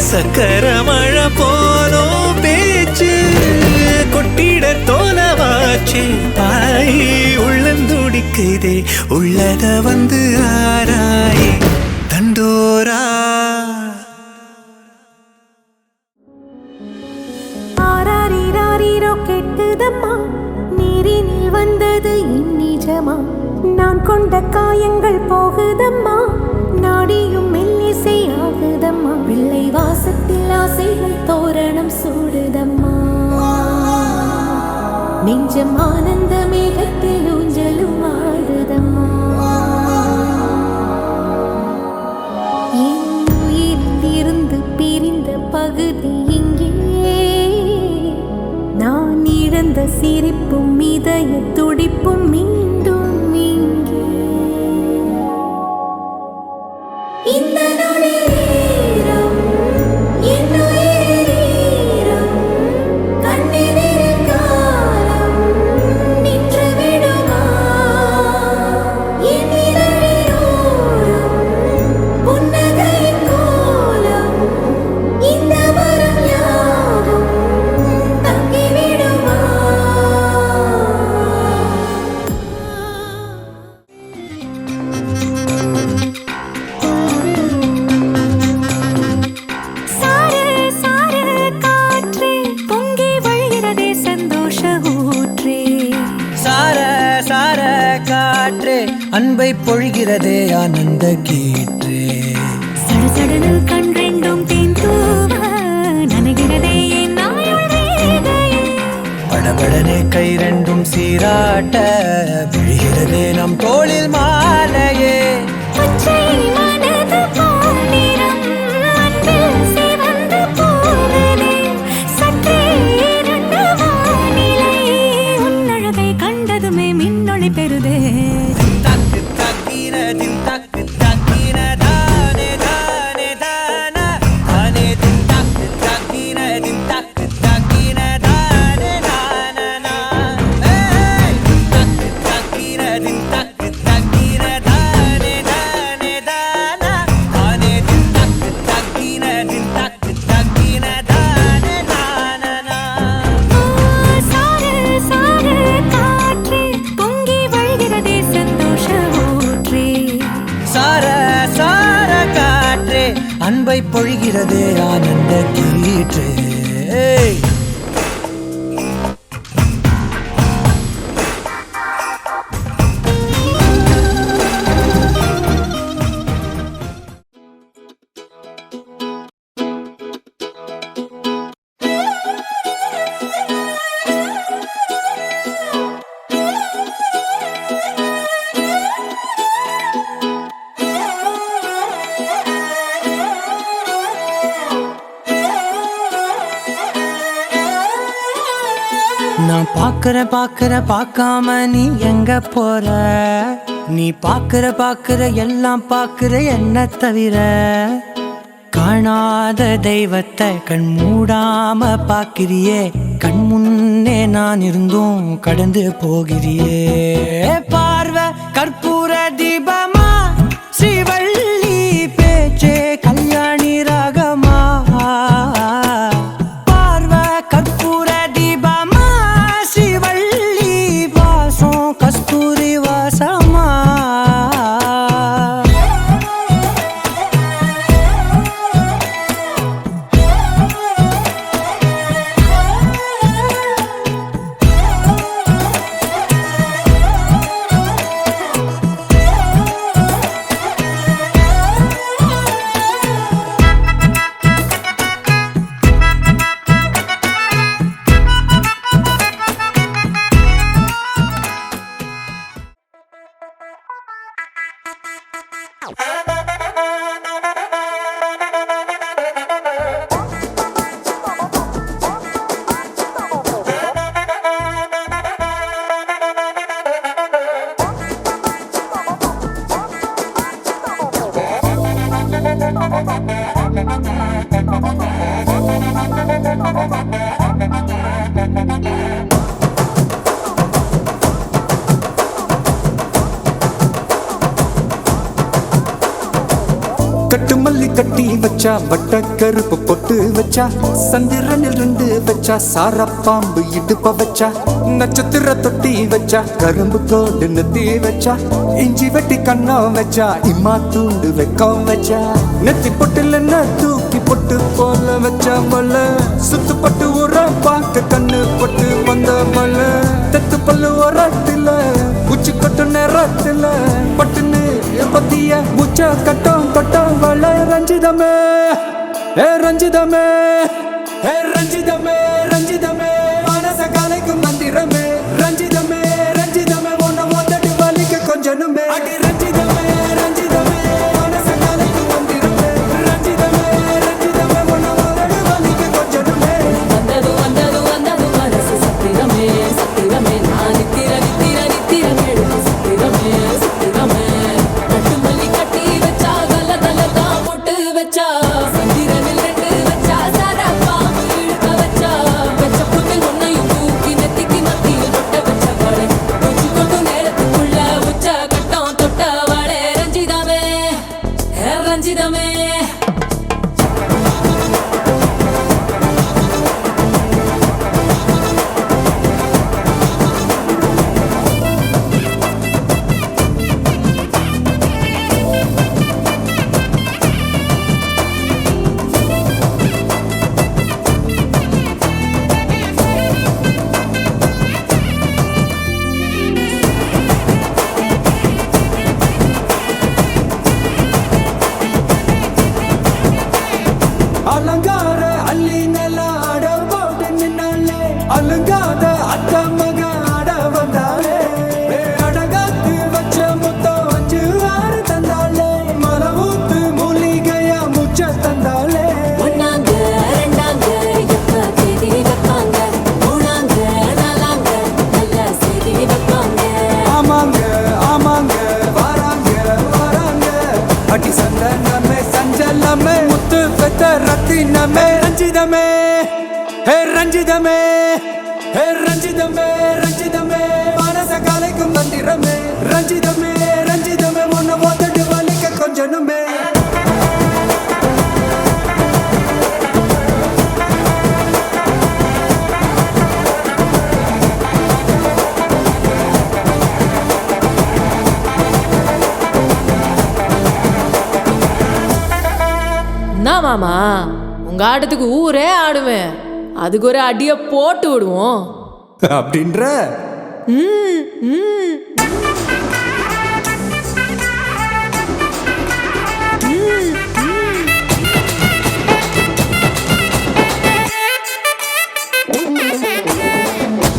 சக்கர மழை போலும் பேச்சு கொட்டிட தோலவாச்சு பாய் உள்ளந்துடிக்குதே உள்ளத வந்து ஆராய் தண்டோரா ஆராரிராரிரோ கெட்டுதம்மா நீரினில் வந்தது இந்நிஜமா நான் கொண்ட காயங்கள் போகுதம்மா நாடியும் மெல்லிசை ஆகுதம்மா பிள்ளை வாசத்தில் ஆசைகள் தோரணம் சூடுதம்மா நெஞ்சம் ஆனந்த மேகத்தில் ஊஞ்சலும் ஆடுதம்மா என் உயிரிலிருந்து பிரிந்த பகுதி இங்கே நான் இழந்த சிரிப்பும் இதய துடிப்பும் மீண்டும் இங்கே இந்த நொடி நேரம் என் உயிரில் கண்ணெதிரில் காலம் நின்று விடுமா என் இதழிலோரம் புன்னகையின் கோலம் இந்த வரம் யாவும் அன்பை பொழிகிறதே ஆனந்த கீற்றே சடசடனில் கண் ரெண்டும் தேன் தூவ நனைகிறதே என் நாயுள் ரேகையே. படபடனே கை ரெண்டும் சீராட்ட விழுகிறதே நம் தோளில் மாலையே பச்சை மனது பொன்னிறம் அன்பில் சிவந்து போகுதே. சற்றே இருண்ட வானிலை உன் அழகை கண்டதுமே மின்னொளி பெறுதே. தக்கு தக்கின தின் தக்கு தக்கின தானே தானே தானா தானே தின் தக்கு தக்கின தின் தக்கு தக்கின தானே தானா ஏய் தக்கு தக்கின தின் தக்கு தக்கின தானே தானே தானா தானே தின் தக்கு தக்கின தின் தக்கு தக்கின தானே தானா சார சார காற்றே பொங்கி வழிகிறதே சந்தோஷ ஊற்றே. சார சார காற்றே அன்பை பொழிகிறதே ஆனந்த கீற்றே நான் பாக்குற பார்க்காம நீ எங்க போற நீ பாக்குற எல்லாம் பாக்குற என்ன தவிர காணாத தெய்வத்தை கண் மூடாம பாக்கிறியே கண் முன்னே நான் இருந்தும் கடந்து போகிறியே பார்வை கற்பூர தீபமா ஸ்ரீவள்ளி பேச்சே கல்யாணி ராகமா பார்வை கற்பூர தீபமா ஸ்ரீவள்ளி வாசம் கஸ்தூரி வாசமா கட்டு மல்லி கட்டி வச்சா வட்ட கருப்பு பொட்டு வச்சா சந்திரனில் 2 வச்சா சார பாம்பு இடுப்ப வச்சா நட்சத்திர தொட்டி வச்சா கரும்பு கோடு நெத்தி வச்சா இஞ்சி வெட்டி கண்ணம் வச்சா இம்மா தூண்டு வெக்கம் வச்சா நெத்தி பொட்டுல தூக்கி பொட்டு போல வச்சா மல சுத்து பட்டு உர பார்க்க கண்ணு பொட்டு வந்த மல தெத்து பல்லு உரத்துல உச்சி கொட்டு நேரத்துல பட்டுன்னு பத்திய முச்ச கட்டம் கட்டம் வள ரஞ்சிதமே ரஞ்சிதமே ரஞ்சிதமே ரஞ்சிதமே மனச கலைக்கும் மந்திரமே ரஞ்சிதமே ரஞ்சிதமே ஒன்ன மொத்தடி வலிக்க கொஞ்சனுமே அடி ரஞ்சிதமே ரஞ்சிதமே மனச கலைக்கும் மந்திரமே ரஞ்சிதமே ரஞ்சிதமே ஒன்ன மொத்தடி வலிக்க கொஞ்சனுமே வந்தது வந்தது வந்தது மனசு சத்திரமே சத்திரமே நான் நித்திர நித்திர நித்திர கேடு சத்திரமே சத்திரமே கட்டு மல்லி கட்டி வச்சா கல்ல கல்ல தான் போட்டு வச்சா சந்திரனில் 2 வச்சா சார பாம்பு இழுக்க வச்சா வச்ச புட்டில் ஒன்னையும் தூக்கி நெத்திக்கு மத்தியில் தொட்ட வச்ச வாழை கொஞ்சு கொண்டு நேரத்துக்குள்ள உச்ச கட்டம் தொட்ட வாழை ரஞ்சிதமே ரஞ்சிதமே அலங்கார அள்ளி நல்ல ஆட போட்டு நின்னாலே அலங்காத அத்த மக ஆட வந்தாலே அடகாத்து வச்ச முத்தம் 5 6 தந்தாலே மலை ஊத்து மூலிகையா முச்ச தந்தாலே ஒன்னாங்க ரெண்டாங்க எப்ப தேதி வைப்பாங்க மூணாங்க நாலாங்க நல்ல செய்தி வைப்பாங்க ஆமாங்க ஆமாங்க வராங்க வராங்க அடி சந்தனமே சஞ்சலமே முத்து பெத்த ரத்தினமே ரஞ்சிதமே ஹே ரஞ்சிதமே ஹே ரஞ்சிதமே ரஞ்சிதமே மனச கலைக்கும் மந்திரமே ரஞ்சிதமே ரஞ்சிதமே உன்னை ஓதட்டு வலிக்க கொஞ்சனுமே என்ன மாமா உங்க ஆட்டத்துக்கு ஊரே ஆடுவேன் அதுக்கு ஒரு அடிய போட்டு விடுவோம் அப்படின்ற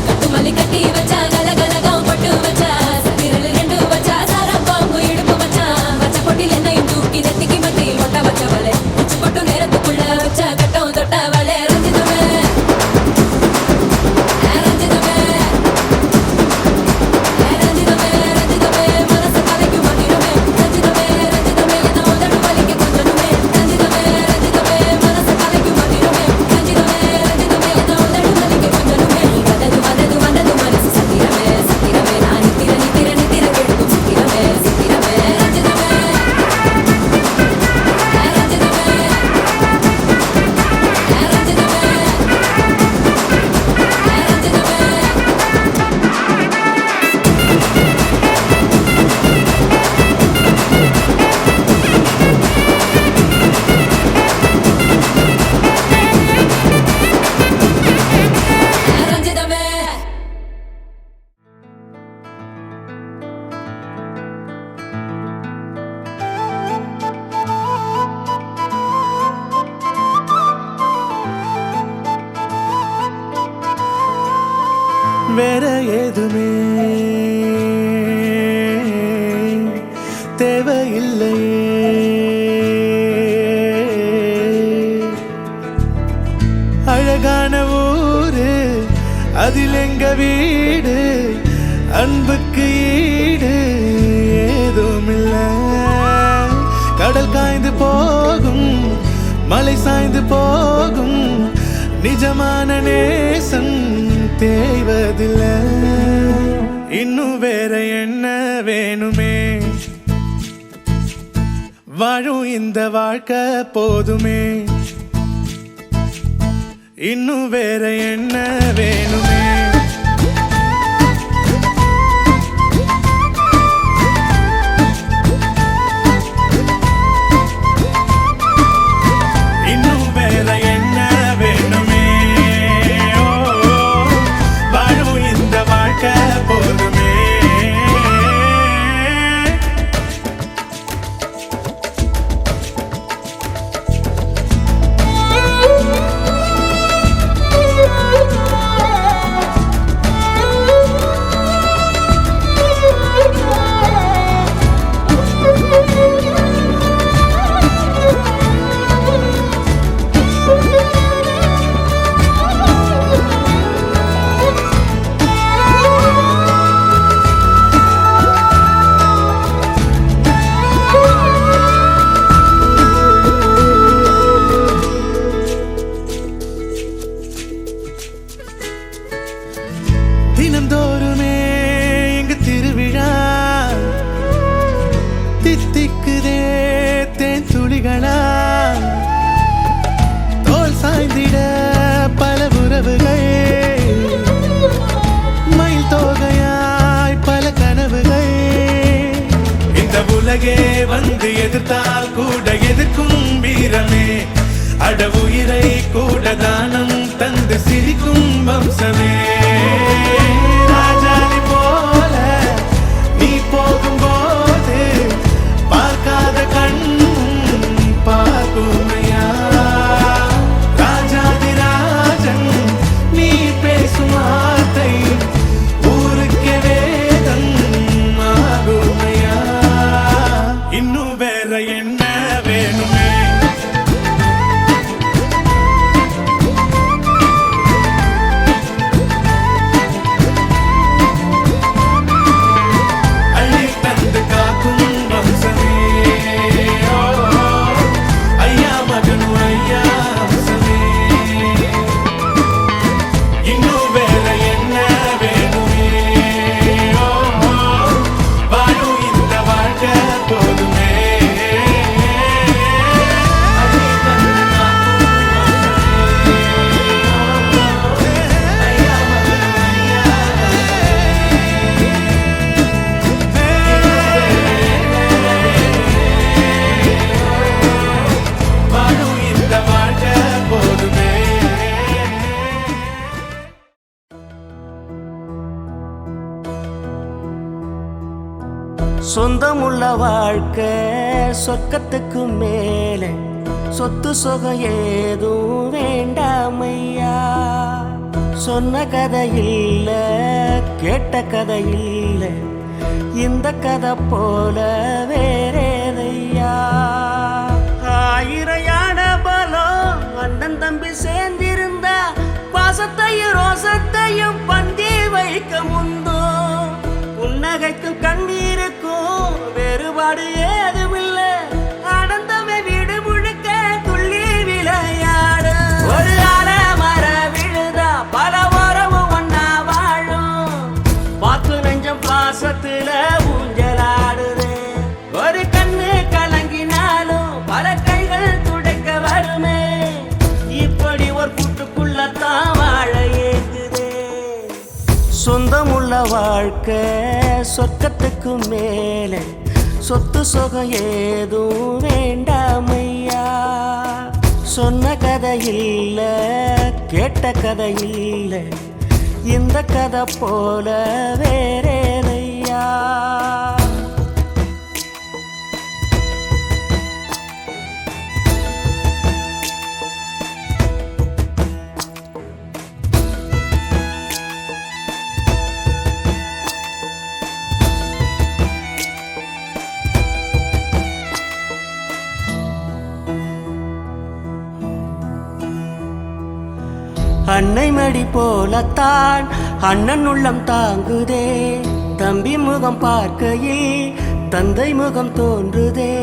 கட்டுமல்லி கட்டி வச்சா கலகலகம் பட்டு வச்சா சதிரல் 2 வச்சா சாரா பாம்பு இடுப்பு வச்சா வச்ச பொட்டில் என்னையும் தூக்கி நெத்திக்கு மத்தியில் ஒட்ட வச்சவளே உச்சி பொட்டு நேரத்துக்குள்ள வச்ச கட்டம் தொட்டவளே ரஞ்சிதமே ரஞ்சிதமே ரஞ்சிதமே ரஞ்சிதமே மனச கலைக்கும் மந்திரமே ரஞ்சிதமே ரஞ்சிதமே என்ன உதடு வலிக்க கொஞ்சனுமே ரஞ்சிதமே ரஞ்சிதமே மனச கலைக்கும் மந்திரமே ரஞ்சிதமே ரஞ்சிதமே என்ன உதடு வலிக்க கொஞ்சனுமே வந்தது மனசு சத்திரமே சத்திரமே நான் நித்திர கெடுக்கும் சித்திரமே சித்திரமே ரஞ்சிதமே ரஞ்சிதமே ரஞ்சிதமே வேற ஏதுமே தேவையில்லையே அழகான ஊரு அதில் எங்க வீடு அன்புக்கு ஈடு ஏதும் இல்ல கடல் காய்ந்து போகும் மலை சாய்ந்து போகும் நிஜமான நேசம் தேய்வதில்லை இன்னும் வேற என்ன வேணுமே வாழும் இந்த வாழ்க்கை போதுமே இன்னும் வேற என்ன வேணுமே இன்னும் வேற என்ன வேணுமே ஓ, வாழும் இந்த வாழ்க்கை போதுமே தினந்தோறுமே இங்கு திருவிழா தித்திக்குதே தேன் துளிகளா தோல் சாய்ந்திட பல உறவுகள் மயில் தோகையாய் பல கனவுகள் இந்த உலகே வந்து எதிர்த்தால் கூட எதிர்க்கும் வீரமே அட உயிரை கூட தானம் தந்து சிரிக்கும் வம்சமே ராஜாளி போல நீ போகும்போது பார்க்காத கண் பார்க்குமையா சொந்தமுள்ள வாழ்க்கை சொர்க்கத்துக்கு மேலே சொத்து சுகம் ஏதும் வேண்டாமையா சொன்ன கதை இல்ல கேட்ட கதை இல்ல இந்த கதை போல வேறேதையா ஆயிரையான பலம் அண்ணன் தம்பி சேர்ந்திருந்தா பாசத்தையும் ரோசத்தையும் பந்தி வைக்க முந்தோ புன்னகைக்கும் கண்ணீருக்கும் வேறுபாடு ஏதுமில்ல ஆனந்தமே வீடு முழுக்க துள்ளி விளையாடு ஒரு மர விழுதா பல உறவும் ஒன்னா வாழும் வாக்கு நெஞ்சம் பாசத்துல ஊஞ்சலாடுது ஒரு கண்ணு கலங்கினாலும் பல கைகள் துடைக்க வருமே இப்படி ஒரு கூட்டுக்குள்ளத்தான் வாழ ஏங்குதே சொந்தமுள்ள வாழ்க்கை சொர்க்கத்துக்கு மேலே சொத்து சுகம் ஏதும் வேண்டாமையா சொன்ன கதை இல்ல கேட்ட கதை இல்ல இந்த கதை போல வேறேதையா அன்னை மடி போலத்தான் அண்ணன் உள்ளம் தாங்குதே தம்பி முகம் பார்க்கையில் தந்தை முகம் தோன்றுதே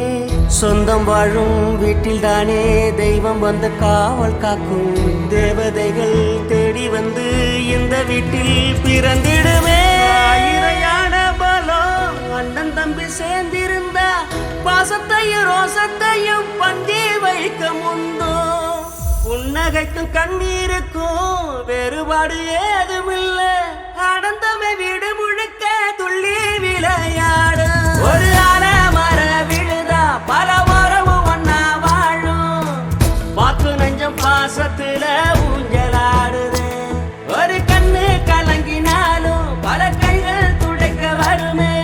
சொந்தம் வாழும் வீட்டில் தானே தெய்வம் வந்து காவல் காக்கும் தேவதைகள் தேடி வந்து இந்த வீட்டில் பிறந்திடுமே ஆயிரையான பலம் அண்ணன் தம்பி சேர்ந்திருந்தா பாசத்தையும் ரோசத்தையும் பந்தி வைக்க முந்தோ புன்னகைக்கும் கண்ணீருக்கும் வேறுபாடு ஏதுமில்ல ஆனந்தமே வீடு முழுக்க துள்ளி விளையாடு ஒரு மர விழுதா பல உறவும் ஒன்னா வாழும் வாக்கு நெஞ்சம் பாசத்துல ஊஞ்சலாடுது ஒரு கண்ணு கலங்கினாலும் பல கைகள் துடைக்க வருமே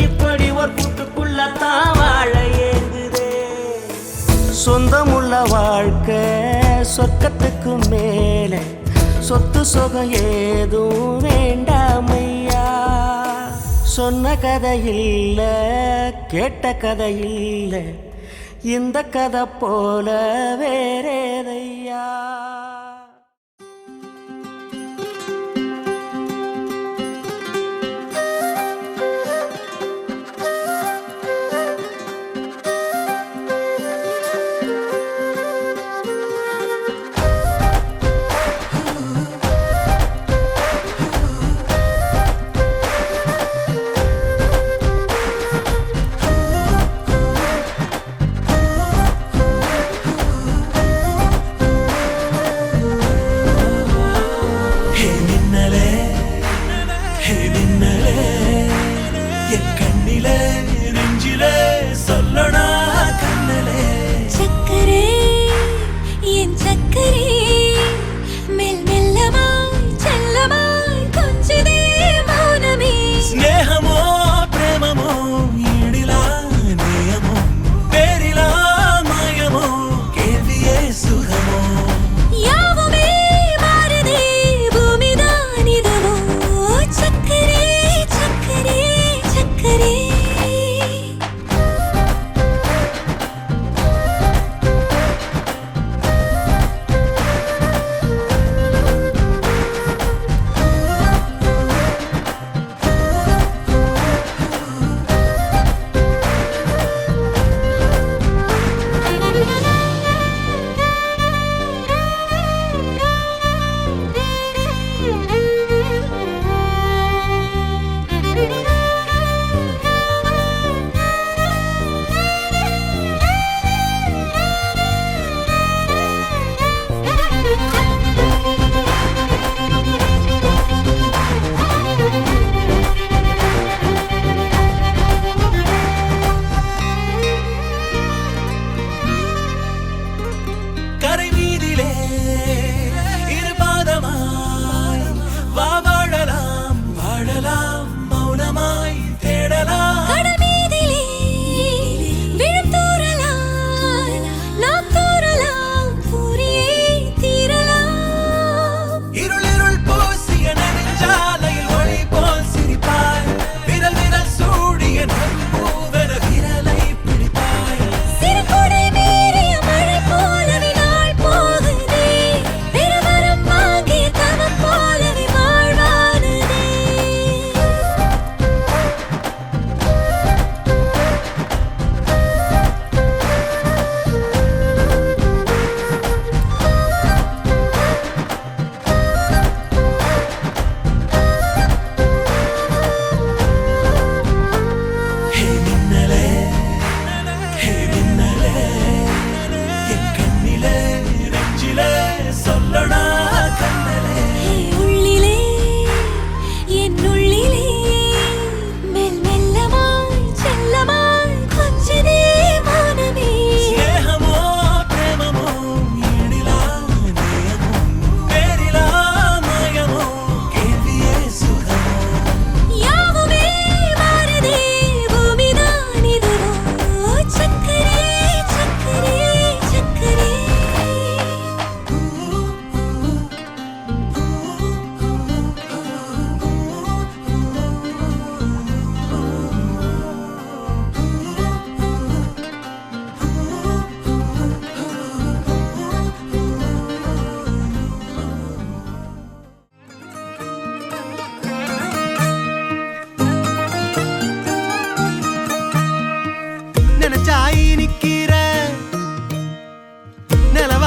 இப்படி ஒரு கூட்டுக்குள்ளத்தான் வாழ ஏங்குதே சொந்தமுள்ள வாழ்க்கை சொர்க்கத்துக்கு மேலே சொத்து சுகம் ஏதும் வேண்டாமையா சொன்ன கதை இல்ல கேட்ட கதை இல்ல இந்த கதை போல வேறேதையா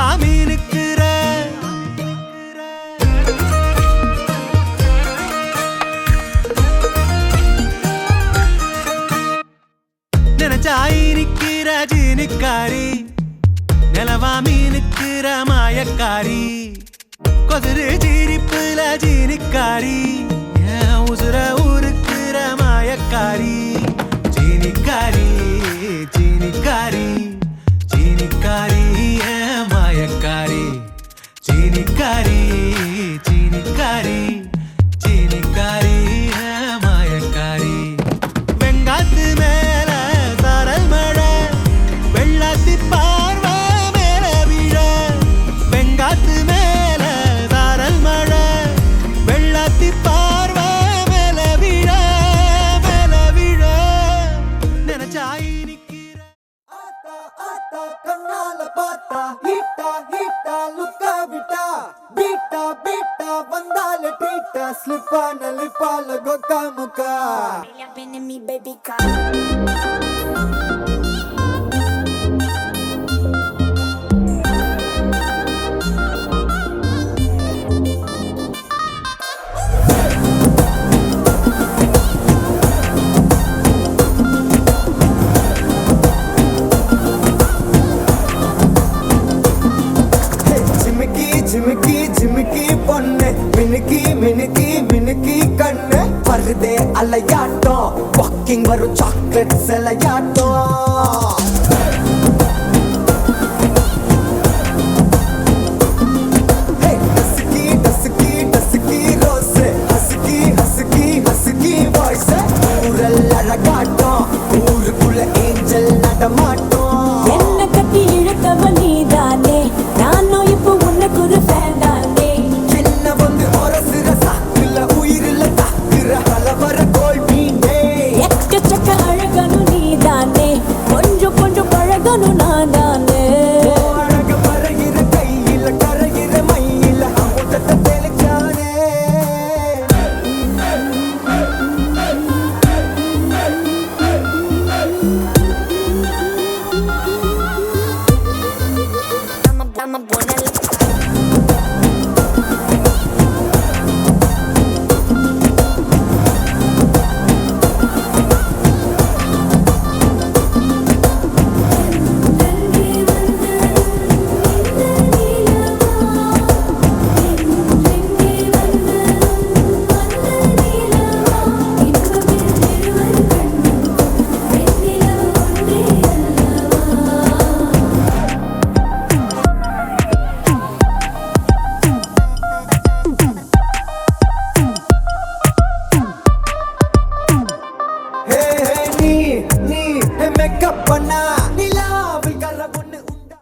நிலவாமி நிக்கிற நினைச்சாய் நிக்கிற ஜீனிக்காரி நிலவாமி நிக்கிற மாயக்காரி கொதிரு ஜீரிப்புல ஜீனிக்காரி என் உசுர ஊருக்குற மாயக்காரி ஜீனிக்காரி ஜீனிக்காரி ஜீனிக்காரி என் மாயக்காரி ஜீனிக்காரி ஜீனிக்காரி ஜீனிக்காரி என் மாயக்காரி வெங்காத்து மேல சாரல் மழை வெள்ளாத்தி பார்வை மேல விழ வெங்காத்து மேல சாரல் மழை வெள்ளாத்தி பார்வை மேல விழ நினைச்சாய் நிக்கிற கண்ணால பார்த்தா ஹீட்டா ஹீட்டா லுக்கா விட்டா பீட்டா பீட்டா வந்தால ட்ரீட்டா ஸ்லிப்பான லிப்பால கொக்கா முக்கா ஜிமிக்கி ஜிமிக்கி ஜிமிக்கி பொண்ணு மினுக்கி மினுக்கி மினுக்கி கண்ணு வருதே அலையாட்டம் வாக்கிங் வரும் சாக்லேட் சிலையாட்டம் dusky dusky dusky rose husky husky husky voice ஊரல் அழகாட்டம் ஊருக்குள்ள ஏஞ்சல் நடமாட்டம் என்ன கட்டி இழுத்தவ நீதானே நானும் இப்போ உனக்கு ஒரு ஃபேன் தானே என்ன வந்து ஒரசுற சாக்குல உயிரில தாக்குற கலவர கோல் மீனே எக்கச்சக்க அழகனும் நீதானே கொஞ்சம் கொஞ்சம் பழகனும் நான் தானே அழக பறகிற கையில கரைகிற மயில அமுதத்தை தெளிச்சானே மேக்கப் பண்ணா நிலாவில் கர பொண்ணு உண்டா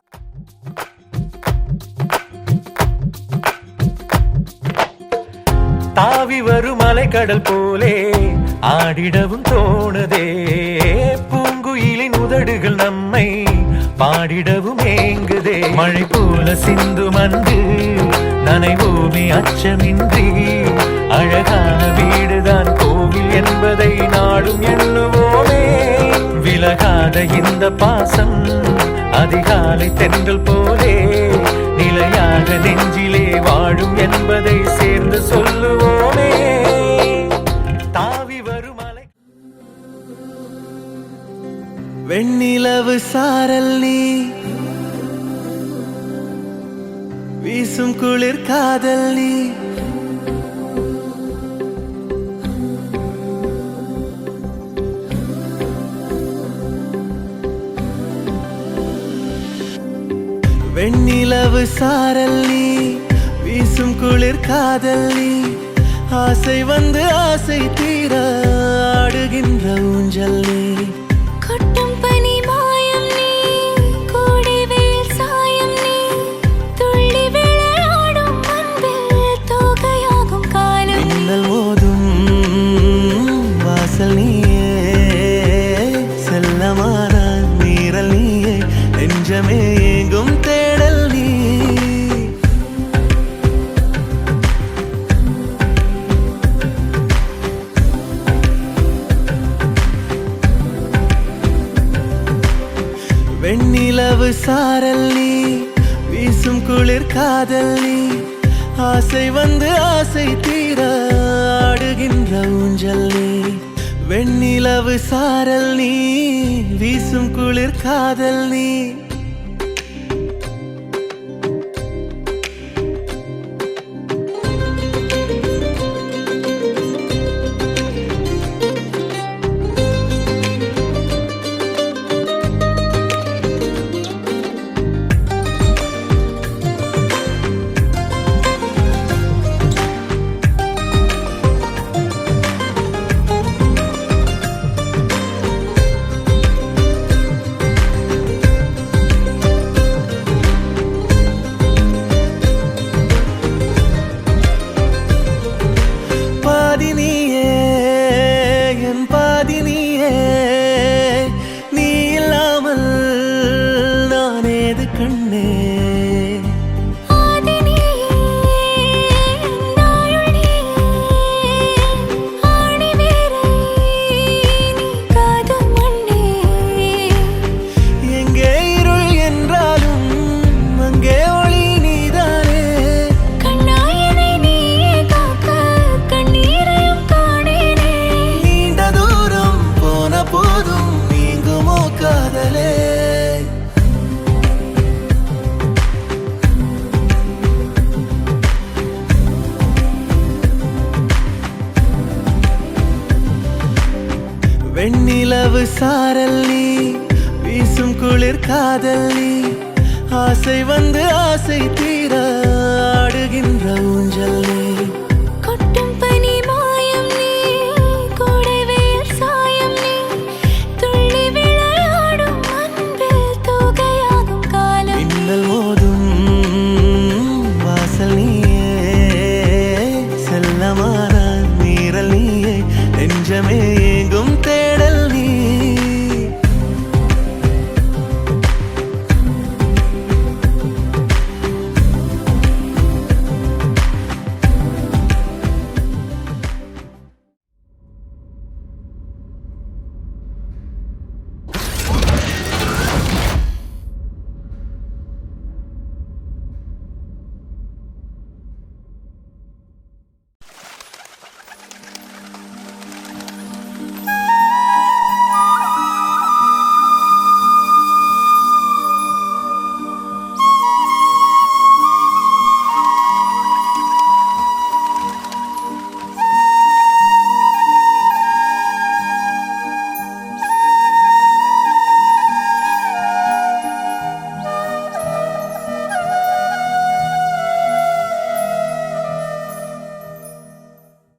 தாவி வரும் அலைக்கடல் போலே ஆடிடவும் தோணுதே பூங்குயிலின் உதடுகள் நம்மை பாடிடவும் ஏங்குதே மழை போல சிந்து மந்து நனைவோமே அச்சமின்றி அழகான வீடுதான் கோவில் என்பதை நாடும் எண்ணுவோமே விலகாத இந்த பாசம் அதிகாலை தென்றல் போலே நிலையாக நெஞ்சிலே வாழும் என்பதை சேர்ந்து சொல்லுவோமே தாவி வரும் அலை வெண்ணிலவு சாரல் நீ வீசும் குளிர் காதல் நீ வெண்ணிலவு சாரல் நீ வீசும் குளிர் காதல் நீ ஆசை வந்து ஆசை தீர ஆடுகின்ற ஊஞ்சல் நீ கொட்டும் பனி மாயம் நீ கோடை வெயில் சாயம் நீ துள்ளி விளையாடும் அன்பில் தோகையாகும் காலம் மின்னல் மோதும் வாசல் நீயே செல்லமான நீரல் நீயே நெஞ்சமே எங்கும் தேடல் நீ குளிர் காதல் நீ ஆசை வந்து ஆசை தீர ஆடுகின்ற ஊஞ்சல் நீ வெண்ணிலவு சாரல் நீ வீசும் குளிர் காதல் நீ வெண்ணிலவு சாரல் நீ வீசும் குளிர் காதல் நீ ஆசை வந்து ஆசை தீர ஆடுகின்ற ஊஞ்சல்